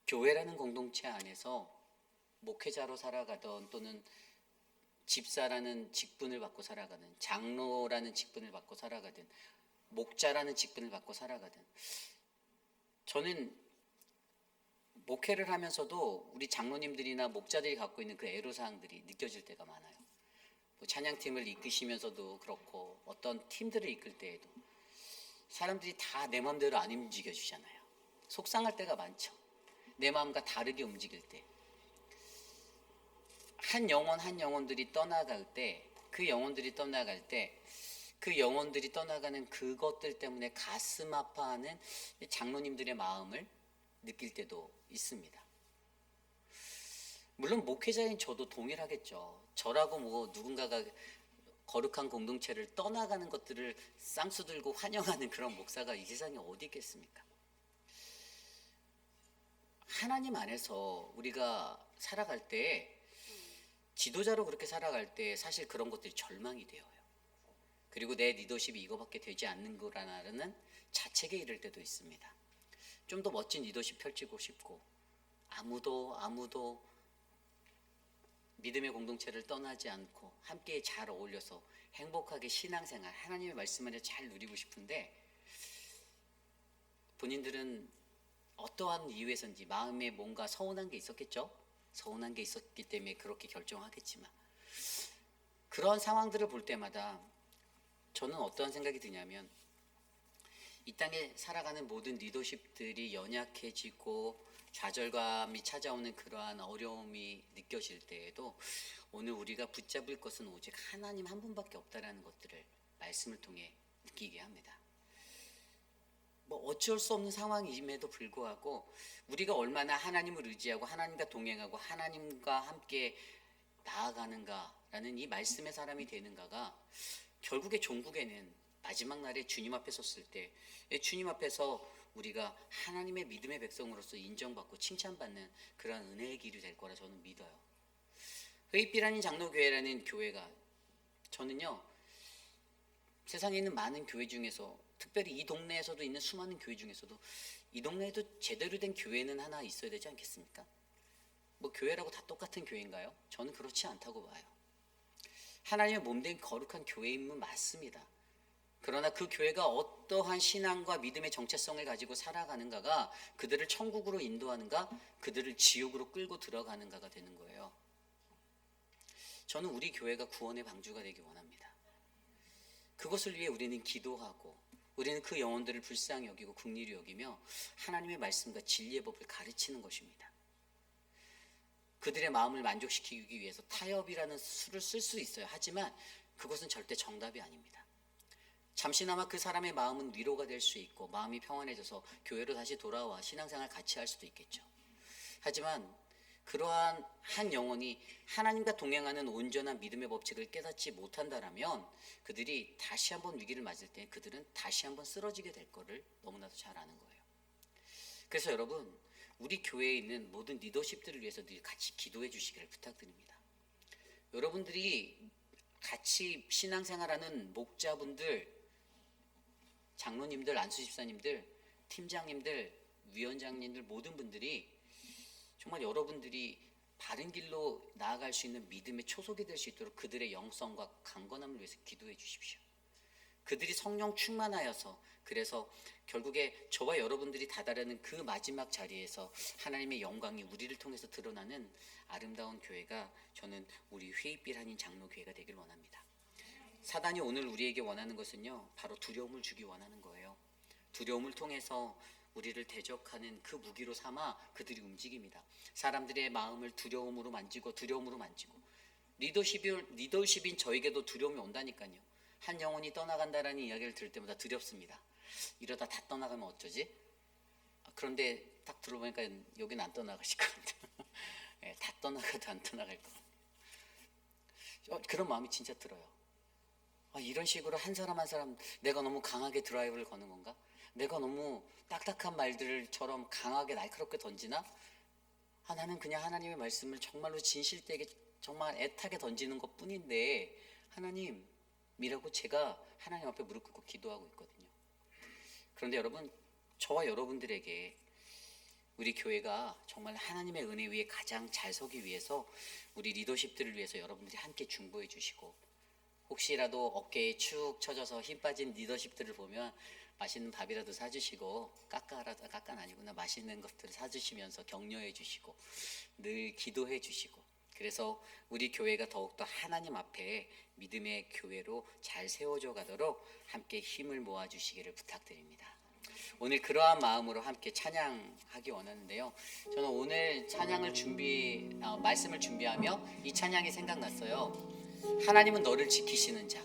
교회라는 공동체 안에서 목회자로 살아가던 또는 집사라는 직분을 받고 살아가든 장로라는 직분을 받고 살아가든 목자라는 직분을 받고 살아가든, 저는 목회를 하면서도 우리 장로님들이나 목자들이 갖고 있는 그 애로사항들이 느껴질 때가 많아요. 뭐 찬양팀을 이끄시면서도 그렇고 어떤 팀들을 이끌 때에도 사람들이 다 내 마음대로 안 움직여주잖아요. 속상할 때가 많죠. 내 마음과 다르게 움직일 때, 한 영혼들이 떠나갈 때, 그 영혼들이 떠나가는 그것들 때문에 가슴 아파하는 장로님들의 마음을 느낄 때도 있습니다. 물론 목회자인 저도 동일하겠죠. 저라고 뭐 누군가가 거룩한 공동체를 떠나가는 것들을 쌍수 들고 환영하는 그런 목사가 이 세상에 어디 있겠습니까? 하나님 안에서 우리가 살아갈 때, 지도자로 그렇게 살아갈 때 사실 그런 것들이 절망이 되어요. 그리고 내 리더십이 이거밖에 되지 않는 거라는 자책에 이를 때도 있습니다. 좀 더 멋진 리더십 펼치고 싶고, 아무도 믿음의 공동체를 떠나지 않고 함께 잘 어울려서 행복하게 신앙생활, 하나님의 말씀 안에 잘 누리고 싶은데, 본인들은 어떠한 이유에서인지 마음에 뭔가 서운한 게 있었겠죠? 서운한 게 있었기 때문에 그렇게 결정하겠지만, 그런 상황들을 볼 때마다 저는 어떠한 생각이 드냐면, 이 땅에 살아가는 모든 리더십들이 연약해지고 좌절감이 찾아오는 그러한 어려움이 느껴질 때에도 오늘 우리가 붙잡을 것은 오직 하나님 한 분밖에 없다라는 것들을 말씀을 통해 느끼게 합니다. 뭐 어쩔 수 없는 상황임에도 불구하고 우리가 얼마나 하나님을 의지하고 하나님과 동행하고 하나님과 함께 나아가는가라는 이 말씀의 사람이 되는가가 결국에 종국에는 마지막 날에 주님 앞에 섰을 때 주님 앞에서 우리가 하나님의 믿음의 백성으로서 인정받고 칭찬받는 그런 은혜의 길이 될 거라 저는 믿어요. 회입빛 아닌 장로교회라는 교회가, 저는요 세상에 있는 많은 교회 중에서, 특별히 이 동네에서도 있는 수많은 교회 중에서도 이 동네에도 제대로 된 교회는 하나 있어야 되지 않겠습니까? 뭐 교회라고 다 똑같은 교회인가요? 저는 그렇지 않다고 봐요. 하나님의 몸된 거룩한 교회임은 맞습니다. 그러나 그 교회가 어떠한 신앙과 믿음의 정체성을 가지고 살아가는가가 그들을 천국으로 인도하는가, 그들을 지옥으로 끌고 들어가는가가 되는 거예요. 저는 우리 교회가 구원의 방주가 되기 원합니다. 그것을 위해 우리는 기도하고, 우리는 그 영혼들을 불쌍히 여기고 긍휼히 여기며 하나님의 말씀과 진리의 법을 가르치는 것입니다. 그들의 마음을 만족시키기 위해서 타협이라는 수를 쓸 수 있어요. 하지만 그것은 절대 정답이 아닙니다. 잠시나마 그 사람의 마음은 위로가 될 수 있고 마음이 평안해져서 교회로 다시 돌아와 신앙생활 같이 할 수도 있겠죠. 하지만 그러한 한 영혼이 하나님과 동행하는 온전한 믿음의 법칙을 깨닫지 못한다라면 그들이 다시 한번 위기를 맞을 때 그들은 다시 한번 쓰러지게 될 거를 너무나도 잘 아는 거예요. 그래서 여러분, 우리 교회에 있는 모든 리더십들을 위해서 늘 같이 기도해 주시기를 부탁드립니다. 여러분들이 같이 신앙생활하는 목자분들, 장로님들, 안수집사님들, 팀장님들, 위원장님들 모든 분들이 정말 여러분들이 바른 길로 나아갈 수 있는 믿음의 초석이 될 수 있도록 그들의 영성과 강건함을 위해서 기도해 주십시오. 그들이 성령 충만하여서, 그래서 결국에 저와 여러분들이 다다르는 그 마지막 자리에서 하나님의 영광이 우리를 통해서 드러나는 아름다운 교회가, 저는 우리 회입빛 아닌 장로교회가 되길 원합니다. 사단이 오늘 우리에게 원하는 것은요, 바로 두려움을 주기 원하는 거예요. 두려움을 통해서 우리를 대적하는 그 무기로 삼아 그들이 움직입니다. 사람들의 마음을 두려움으로 만지고 리더십인 저에게도 두려움이 온다니까요. 한 영혼이 떠나간다라는 이야기를 들을 때마다 두렵습니다. 이러다 다 떠나가면 어쩌지? 그런데 딱 들어보니까 여기는 안 떠나가실 것 같아요. 네, 다 떠나가도 안 떠나갈 것 같아요. 그런 마음이 진짜 들어요. 이런 식으로 한 사람 한 사람 내가 너무 강하게 드라이브를 거는 건가? 내가 너무 딱딱한 말들처럼 강하게 날카롭게 던지나? 나는 그냥 하나님의 말씀을 정말로 진실되게 정말 애타게 던지는 것 뿐인데, 하나님 제가 하나님 앞에 무릎 꿇고 기도하고 있거든요. 그런데 여러분, 저와 여러분들에게 우리 교회가 정말 하나님의 은혜 위에 가장 잘 서기 위해서 우리 리더십들을 위해서 여러분들이 함께 중보해 주시고, 혹시라도 어깨에 축 처져서 힘 빠진 리더십들을 보면 맛있는 밥이라도 사주시고, 깎아는 아니구나, 맛있는 것들을 사주시면서 격려해 주시고 늘 기도해 주시고, 그래서 우리 교회가 더욱더 하나님 앞에 믿음의 교회로 잘 세워져 가도록 함께 힘을 모아 주시기를 부탁드립니다. 오늘 그러한 마음으로 함께 찬양하기 원하는데요. 저는 오늘 찬양을 말씀을 준비하며 이 찬양이 생각났어요. 하나님은 너를 지키시는 자.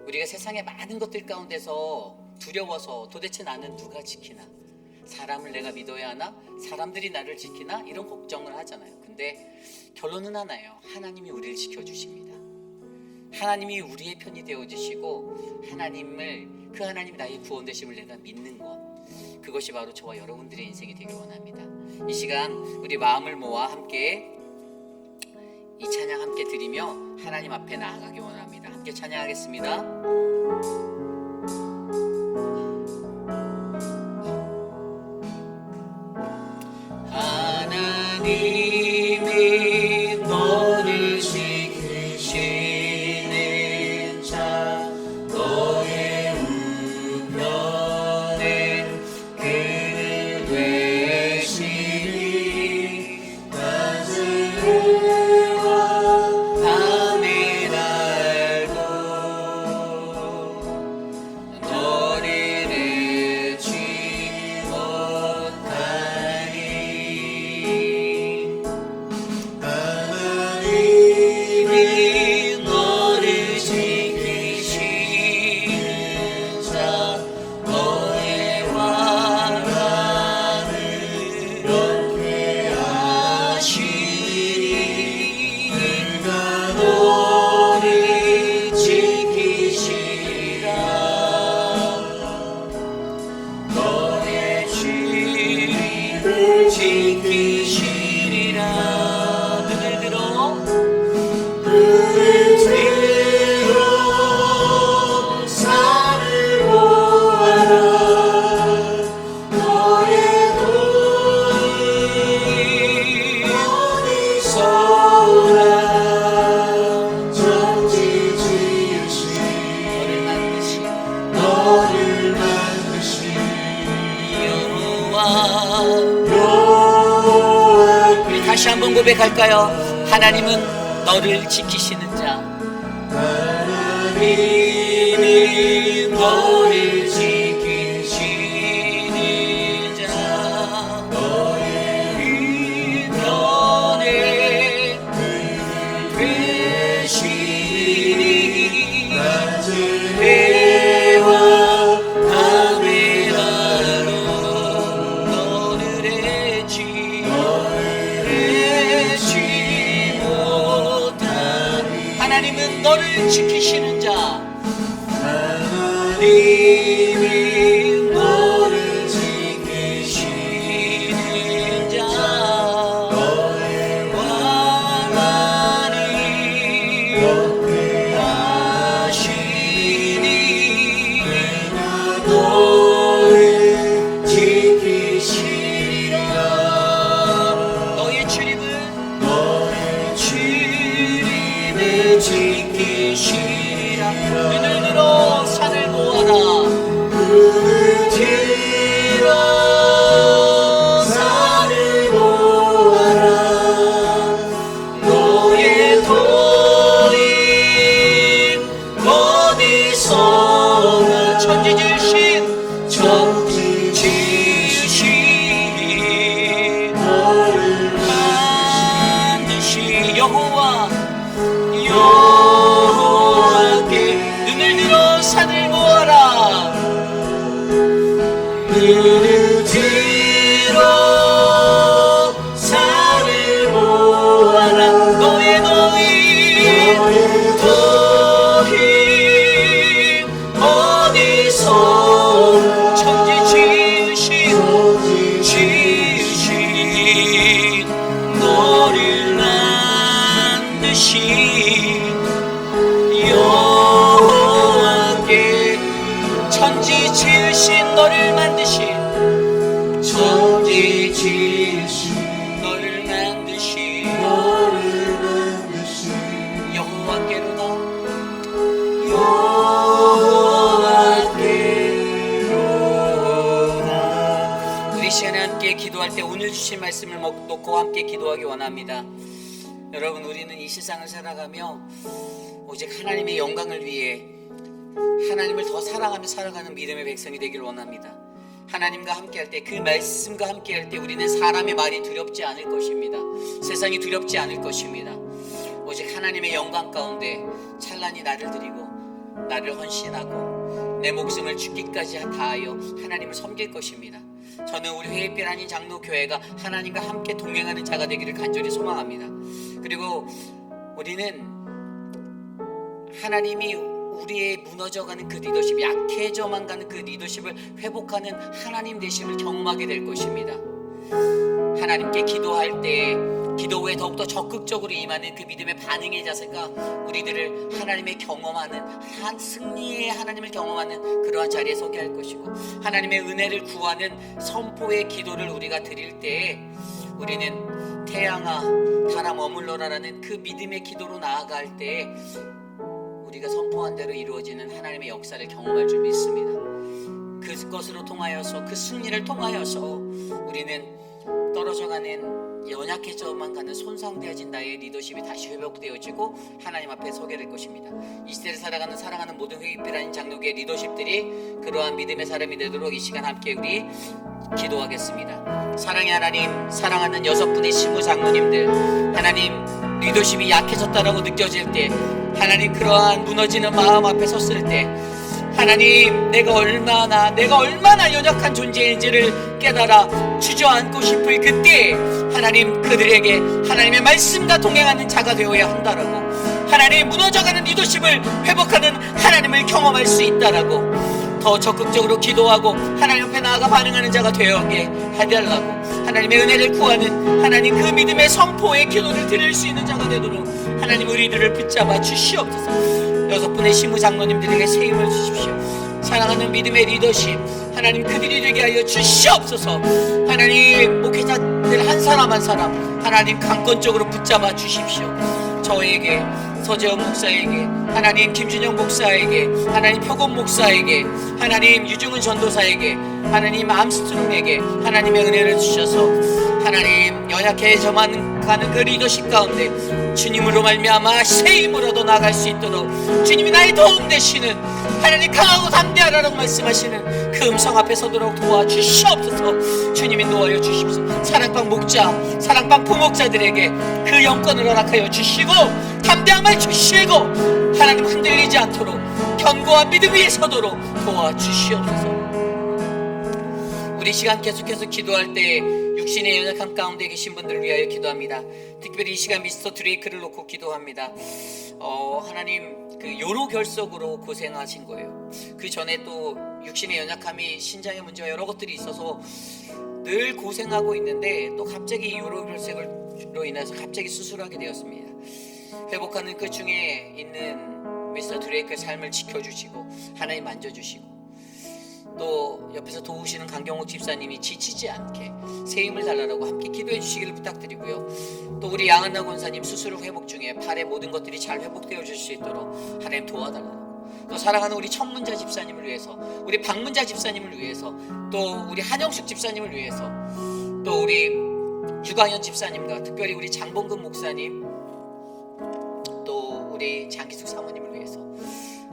우리가 세상의 많은 것들 가운데서 두려워서 도대체 나는 누가 지키나? 사람을 내가 믿어야 하나? 사람들이 나를 지키나? 이런 걱정을 하잖아요. 근데 결론은 하나예요. 하나님이 우리를 지켜주십니다. 하나님이 우리의 편이 되어주시고, 그 하나님이 나의 구원 되심을 내가 믿는 것, 그것이 바로 저와 여러분들의 인생이 되길 원합니다. 이 시간 우리 마음을 모아 함께 이 찬양 함께 드리며 하나님 앞에 나아가기 원합니다. 함께 찬양하겠습니다. 하나님이 너를 지키시는 자, 너의 우편에 그를 되시니 낮에와 밤에 날고 너를 잃지 못하니 하나님이 너를 지키시는 자, 너의 환난을 면케하시니 그가 너를 지키시리라. 너의 주를 지키시리라. 눈을 들어 산을 보아라. 너의 도움이 어디서 오나? 천지 지으신 너를 만드신 여호와. 우리 다시 한번 고백할까요? 하나님은 너를 지키시는 자. 하나님이 너를 지키시는 자, 너의 편에 되시니 낮에와 밤에 나로 너를 해치 못하니. 하나님은 너를 지키시는 자. 하나님이 너를 지키시는 자, 너의 환난을 면케하시니 그가 너를 지키시리라. 너의 출입을 지키시리라. 눈을 들어 산을 보아라. 눈을 들어 산을 보아라. 너의 도임 어디서 오나? 천지 지으신 너를 만드신 여호와. 여호와께 눈을 들어 산을 보아라. 눈을 들어 산을 보아라. 너의 도임 어디서 오나? 천지 지으신 너를 만드신 기도할 때 오늘 주신 말씀을 놓고 함께 기도하기 원합니다. 여러분, 우리는 이 세상을 살아가며 오직 하나님의 영광을 위해 하나님을 더 사랑하며 살아가는 믿음의 백성이 되길 원합니다. 하나님과 함께할 때, 그 말씀과 함께할 때 우리는 사람의 말이 두렵지 않을 것입니다. 세상이 두렵지 않을 것입니다. 오직 하나님의 영광 가운데 찬란히 나를 드리고 나를 헌신하고 내 목숨을 죽기까지 다하여 하나님을 섬길 것입니다. 저는 우리 회의별 한인 장로교회가 하나님과 함께 동행하는 자가 되기를 간절히 소망합니다. 그리고 우리는 하나님이 우리의 무너져가는 그 리더십, 약해져만 가는 그 리더십을 회복하는 하나님 되심을 경험하게 될 것입니다. 하나님께 기도할 때 기도 후에 더욱더 적극적으로 임하는 그 믿음의 반응의 자세가 우리들을 하나님의 경험하는 승리의 하나님을 경험하는 그러한 자리에 서게 할 것이고, 하나님의 은혜를 구하는 선포의 기도를 우리가 드릴 때에 우리는 태양아 달아 머물러라라는 그 믿음의 기도로 나아갈 때에 우리가 선포한 대로 이루어지는 하나님의 역사를 경험할 줄 믿습니다. 그것으로 통하여서, 그 승리를 통하여서 우리는 떨어져가는 연약해져만 가는 손상되어진 나의 리더십이 다시 회복되어지고 하나님 앞에 서게 될 것입니다. 이 시대를 살아가는 사랑하는 모든 회의별 한인 장로교회 리더십들이 그러한 믿음의 사람이 되도록 이 시간 함께 우리 기도하겠습니다. 사랑의 하나님, 사랑하는 6분의 시무 장로님들, 하나님 리더십이 약해졌다라고 느껴질 때, 하나님 그러한 무너지는 마음 앞에 섰을 때, 하나님 내가 얼마나 연약한 존재인지를 깨달아 주저앉고 싶을 그때 하나님 그들에게 하나님의 말씀과 동행하는 자가 되어야 한다라고, 하나님 무너져가는 리더십을 회복하는 하나님을 경험할 수 있다라고 더 적극적으로 기도하고 하나님 앞에 나아가 반응하는 자가 되어게 해달라고, 하나님의 은혜를 구하는 하나님 그 믿음의 선포의 기도를 드릴 수 있는 자가 되도록 하나님 우리들을 붙잡아 주시옵소서. 6분의 시무 장로님들에게 새 힘을 주십시오. 사랑하는 믿음의 리더십 하나님 그들이 되게 하여 주시옵소서. 하나님 목회자들 한 사람 한 사람 하나님 강권적으로 붙잡아 주십시오. 저에게, 서재원 목사에게, 하나님 김준영 목사에게, 하나님 표곤 목사에게, 하나님 유중은 전도사에게, 하나님 암스트롱에게 하나님의 은혜를 주셔서 하나님 연약해져만 가는 그 리더십 가운데 주님으로 말미암아 새 힘으로도 나갈 수 있도록 주님이 나의 도움 되시는 하나님 강하고 담대하라고 말씀하시는 그 음성 앞에 서도록 도와주시옵소서. 주님이 도와여 주십시오. 사랑방 목자, 사랑방 부목자들에게 그 영권을 허락하여 주시고 담대함을 주시고 하나님 흔들리지 않도록 견고한 믿음 위에 서도록 도와주시옵소서. 우리 시간 계속해서 기도할 때 육신의 연약함 가운데 계신 분들을 위하여 기도합니다. 특별히 이 시간 미스터 드레이크를 놓고 기도합니다. 하나님 그 요로 결석으로 고생하신 거예요. 그 전에 또 육신의 연약함이 신장의 문제와 여러 것들이 있어서 늘 고생하고 있는데 또 갑자기 요로 결석으로 인해서 갑자기 수술하게 되었습니다. 회복하는 그 중에 있는 미스터 드레이크의 삶을 지켜주시고 하나님 만져주시고 또 옆에서 도우시는 강경옥 집사님이 지치지 않게 새 힘을 달라고 함께 기도해 주시기를 부탁드리고요. 또 우리 양한나 권사님 수술 후 회복 중에 팔의 모든 것들이 잘 회복되어 줄 수 있도록 하나님 도와달라고, 또 사랑하는 우리 청문자 집사님을 위해서, 우리 박문자 집사님을 위해서, 또 우리 한영숙 집사님을 위해서, 또 우리 유광현 집사님과 특별히 우리 장봉근 목사님, 또 우리 장기숙 사모님을 위해서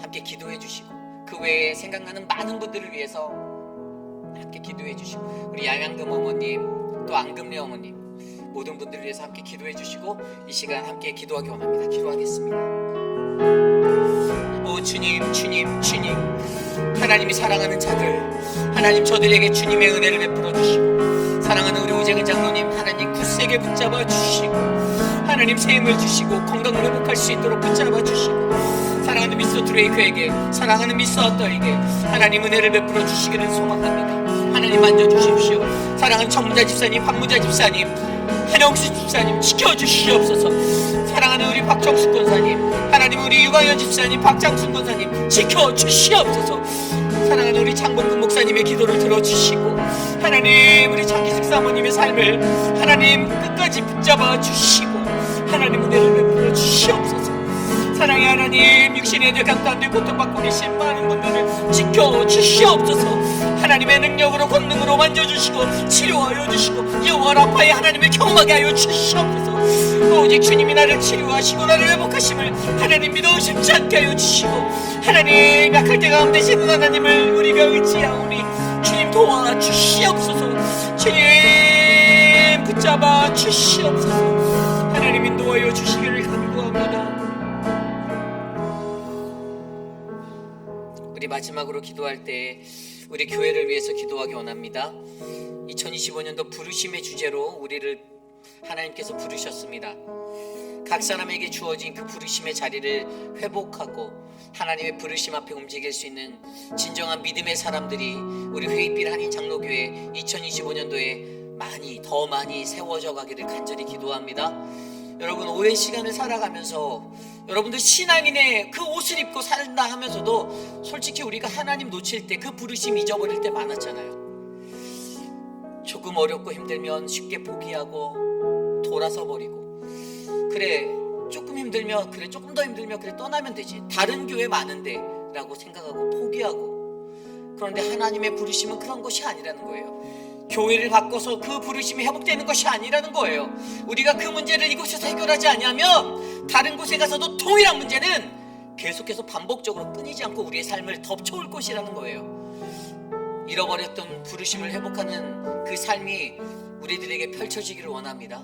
함께 기도해 주시고, 그 외에 생각나는 많은 분들을 위해서 함께 기도해 주시고, 우리 양양금 어머님, 또 안금래 어머님, 모든 분들을 위해서 함께 기도해 주시고 이 시간 함께 기도하기 원합니다. 기도하겠습니다. 오 주님, 주님, 주님, 하나님이 사랑하는 자들, 하나님 저들에게 주님의 은혜를 베풀어 주시고, 사랑하는 우리 오재근 장로님 하나님 굳세게 붙잡아 주시고, 하나님 새 힘을 주시고 건강을 회복할 수 있도록 붙잡아 주시고, 사랑하는 미스터 드레이크에게, 사랑하는 미스터 어떠에게 하나님 은혜를 베풀어 주시기를 소망합니다. 하나님 만져주십시오. 사랑하는 청문자 집사님, 박문자 집사님, 한영수 집사님 지켜주시옵소서. 사랑하는 우리 박정숙 권사님, 하나님 우리 유광현 집사님, 박장순 권사님 지켜주시옵소서. 사랑하는 우리 장봉근 목사님의 기도를 들어주시고, 하나님 우리 장기숙 사모님의 삶을 하나님 끝까지 붙잡아 주시고 하나님 은혜를 베풀어 주시옵소서. 사랑의 하나님, 육신의 연약함 가운데 고통받고 계신 많은 분들을 지켜주시옵소서. 하나님의 능력으로 권능으로 만져주시고 치료하여 주시고 영원 아파의 하나님을 경험하게 하여 주시옵소서. 오직 주님이 나를 치료하시고 나를 회복하심을 하나님 믿어 쉽지 않게 하여 주시고, 하나님 약할 때 가운데 계시는 하나님을 우리가 의지하오니 주님 도와주시옵소서. 주님 붙잡아 주시옵소서. 하나님 인도하여 주시기를 간구합니다. 우리 마지막으로 기도할 때 우리 교회를 위해서 기도하기 원합니다. 2025년도 부르심의 주제로 우리를 하나님께서 부르셨습니다. 각 사람에게 주어진 그 부르심의 자리를 회복하고 하나님의 부르심 앞에 움직일 수 있는 진정한 믿음의 사람들이 우리 회의빛 한인 장로교회 2025년도에 더 많이 세워져 가기를 간절히 기도합니다. 여러분, 오랜 시간을 살아가면서 여러분들 신앙인의 그 옷을 입고 살다 하면서도 솔직히 우리가 하나님 놓칠 때 그 부르심 잊어버릴 때 많았잖아요. 조금 어렵고 힘들면 쉽게 포기하고 돌아서 버리고, 그래 조금 힘들면 그래 조금 더 힘들면 그래 떠나면 되지, 다른 교회 많은데 라고 생각하고 포기하고. 그런데 하나님의 부르심은 그런 것이 아니라는 거예요. 교회를 바꿔서 그 부르심이 회복되는 것이 아니라는 거예요. 우리가 그 문제를 이곳에서 해결하지 않으면 다른 곳에 가서도 동일한 문제는 계속해서 반복적으로 끊이지 않고 우리의 삶을 덮쳐올 것이라는 거예요. 잃어버렸던 부르심을 회복하는 그 삶이 우리들에게 펼쳐지기를 원합니다.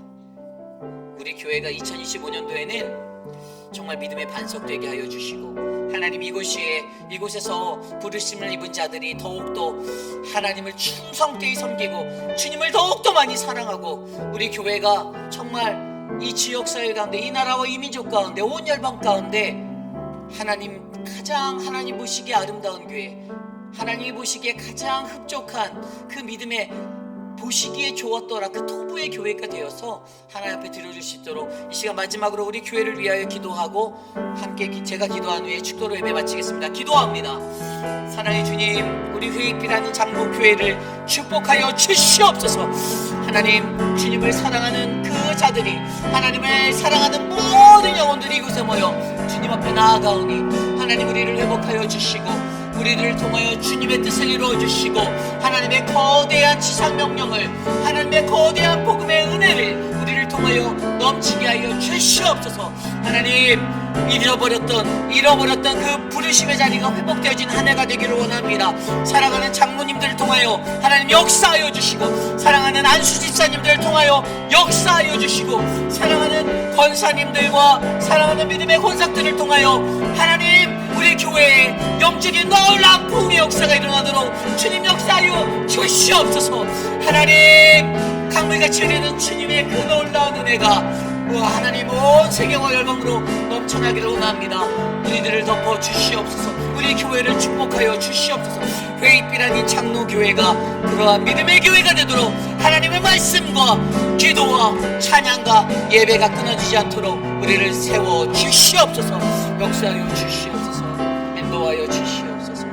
우리 교회가 2025년도에는 정말 믿음의 반석 되게 하여 주시고, 하나님 이곳에서 부르심을 입은 자들이 더욱더 하나님을 충성되이 섬기고 주님을 더욱더 많이 사랑하고, 우리 교회가 정말 이 지역사회 가운데, 이 나라와 이 민족 가운데, 온 열방 가운데 하나님 보시기에 아름다운 교회, 하나님이 보시기에 가장 흡족한 그 믿음의 보시기에 좋았더라 그 토부의 교회가 되어서 하나님 앞에 드려줄 수 있도록 이 시간 마지막으로 우리 교회를 위하여 기도하고 함께 제가 기도한 후에 축도로 예배 마치겠습니다. 기도합니다. 사랑의 주님, 우리 회의빛하는 장로교회를 축복하여 주시옵소서. 하나님, 주님을 사랑하는 그 자들이, 하나님을 사랑하는 모든 영혼들이 이곳에 모여 주님 앞에 나아가오니 하나님 우리를 회복하여 주시고 우리를 통하여 주님의 뜻을 이루어 주시고 하나님의 거대한 지상 명령을, 하나님의 거대한 복음의 은혜를 우리를 통하여 넘치게 하여 주시옵소서. 하나님, 잃어버렸던 그 부르심의 자리가 회복되어진 한 해가 되기를 원합니다. 사랑하는 장로님들을 통하여 하나님 역사하여 주시고, 사랑하는 안수 집사님들을 통하여 역사하여 주시고, 사랑하는 권사님들과 사랑하는 믿음의 권사들을 통하여 하나님 우리 교회에 영적인 놀라운 부흥의 역사가 일어나도록 주님 역사하여 주시옵소서. 하나님, 강물같이 흐르는 주님의 그 놀라운 은혜가 하나님 온 세계와 열방으로 넘쳐나기를 원합니다. 우리들을 덮어 주시옵소서. 우리 교회를 축복하여 주시옵소서. 회의빛하는 장로교회가 그러한 믿음의 교회가 되도록 하나님의 말씀과 기도와 찬양과 예배가 끊어지지 않도록 우리를 세워 주시옵소서. 역사하여 주시옵소서. 인도하여 주시옵소서.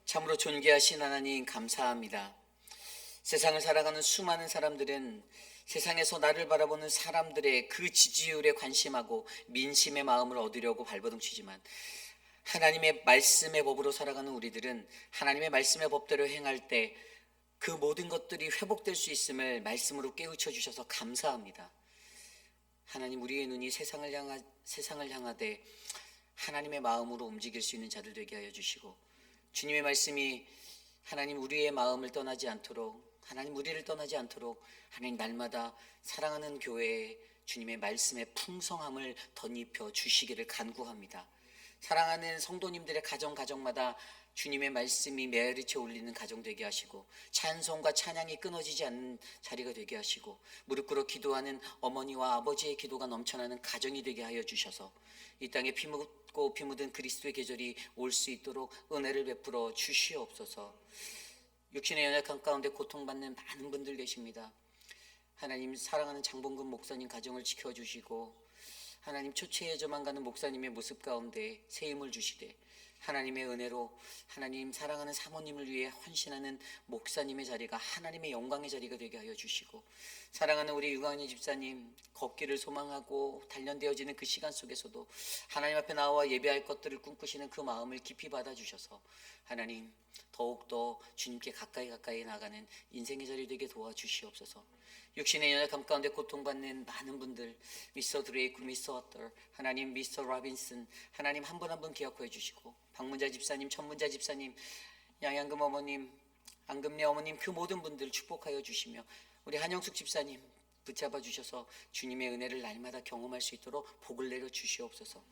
참으로 존귀하신 하나님 감사합니다. 세상을 살아가는 수많은 사람들은 세상에서 나를 바라보는 사람들의 그 지지율에 관심하고 민심의 마음을 얻으려고 발버둥치지만, 하나님의 말씀의 법으로 살아가는 우리들은 하나님의 말씀의 법대로 행할 때 그 모든 것들이 회복될 수 있음을 말씀으로 깨우쳐 주셔서 감사합니다. 하나님, 우리의 눈이 세상을 향하되 하나님의 마음으로 움직일 수 있는 자들 되게 하여 주시고, 주님의 말씀이 하나님 우리의 마음을 떠나지 않도록, 하나님 우리를 떠나지 않도록 하나님 날마다 사랑하는 교회에 주님의 말씀의 풍성함을 덧입혀 주시기를 간구합니다. 사랑하는 성도님들의 가정마다 주님의 말씀이 메아리쳐 울리는 가정 되게 하시고, 찬송과 찬양이 끊어지지 않는 자리가 되게 하시고, 무릎 꿇어 기도하는 어머니와 아버지의 기도가 넘쳐나는 가정이 되게 하여 주셔서 이 땅에 피 묻고 피 묻은 그리스도의 계절이 올 수 있도록 은혜를 베풀어 주시옵소서. 육신의 연약한 가운데 고통받는 많은 분들 계십니다. 하나님, 사랑하는 장봉근 목사님 가정을 지켜주시고, 하나님 초췌해져만 가는 목사님의 모습 가운데 새 힘을 주시되, 하나님의 은혜로 하나님 사랑하는 사모님을 위해 헌신하는 목사님의 자리가 하나님의 영광의 자리가 되게 하여 주시고, 사랑하는 우리 유광희 집사님 걷기를 소망하고 단련되어지는 그 시간 속에서도 하나님 앞에 나와 예배할 것들을 꿈꾸시는 그 마음을 깊이 받아주셔서 하나님 더욱더 주님께 가까이 나가는 인생의 자리 되게 도와주시옵소서. 육신의 연약함 가운데 고통받는 많은 분들, 미스터 드레이크, 미스터 어터, 하나님 미스터 라빈슨, 하나님 한 분 한 분 기억해 주시고, 박문자 집사님, 천문자 집사님, 양양금 어머님, 안금래 어머님, 그 모든 분들 축복하여 주시며, 우리 한영숙 집사님 붙잡아 주셔서 주님의 은혜를 날마다 경험할 수 있도록 복을 내려 주시옵소서.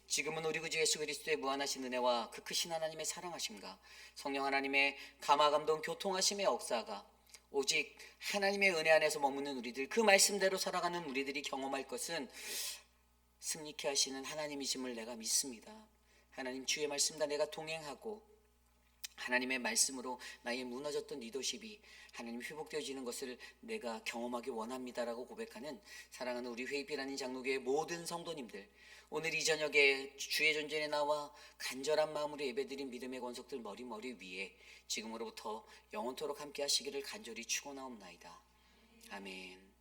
지금은 우리 구주 예수 그리스도의 무한하신 은혜와 그 크신 하나님의 사랑하심과 성령 하나님의 감화 감동 교통하심의 역사가 오직 하나님의 은혜 안에서 머무는 우리들, 그 말씀대로 살아가는 우리들이 경험할 것은 승리케 하시는 하나님이심을 내가 믿습니다. 하나님 주의 말씀과 내가 동행하고 하나님의 말씀으로 나의 무너졌던 리더십이 하나님 회복되어지는 것을 내가 경험하기 원합니다라고 고백하는 사랑하는 우리 회입이라는 장로교의 모든 성도님들, 오늘 이 저녁에 주의 존전에 나와 간절한 마음으로 예배드린 믿음의 권속들 머리 위에 지금으로부터 영원토록 함께 하시기를 간절히 축원하옵나이다. 아멘.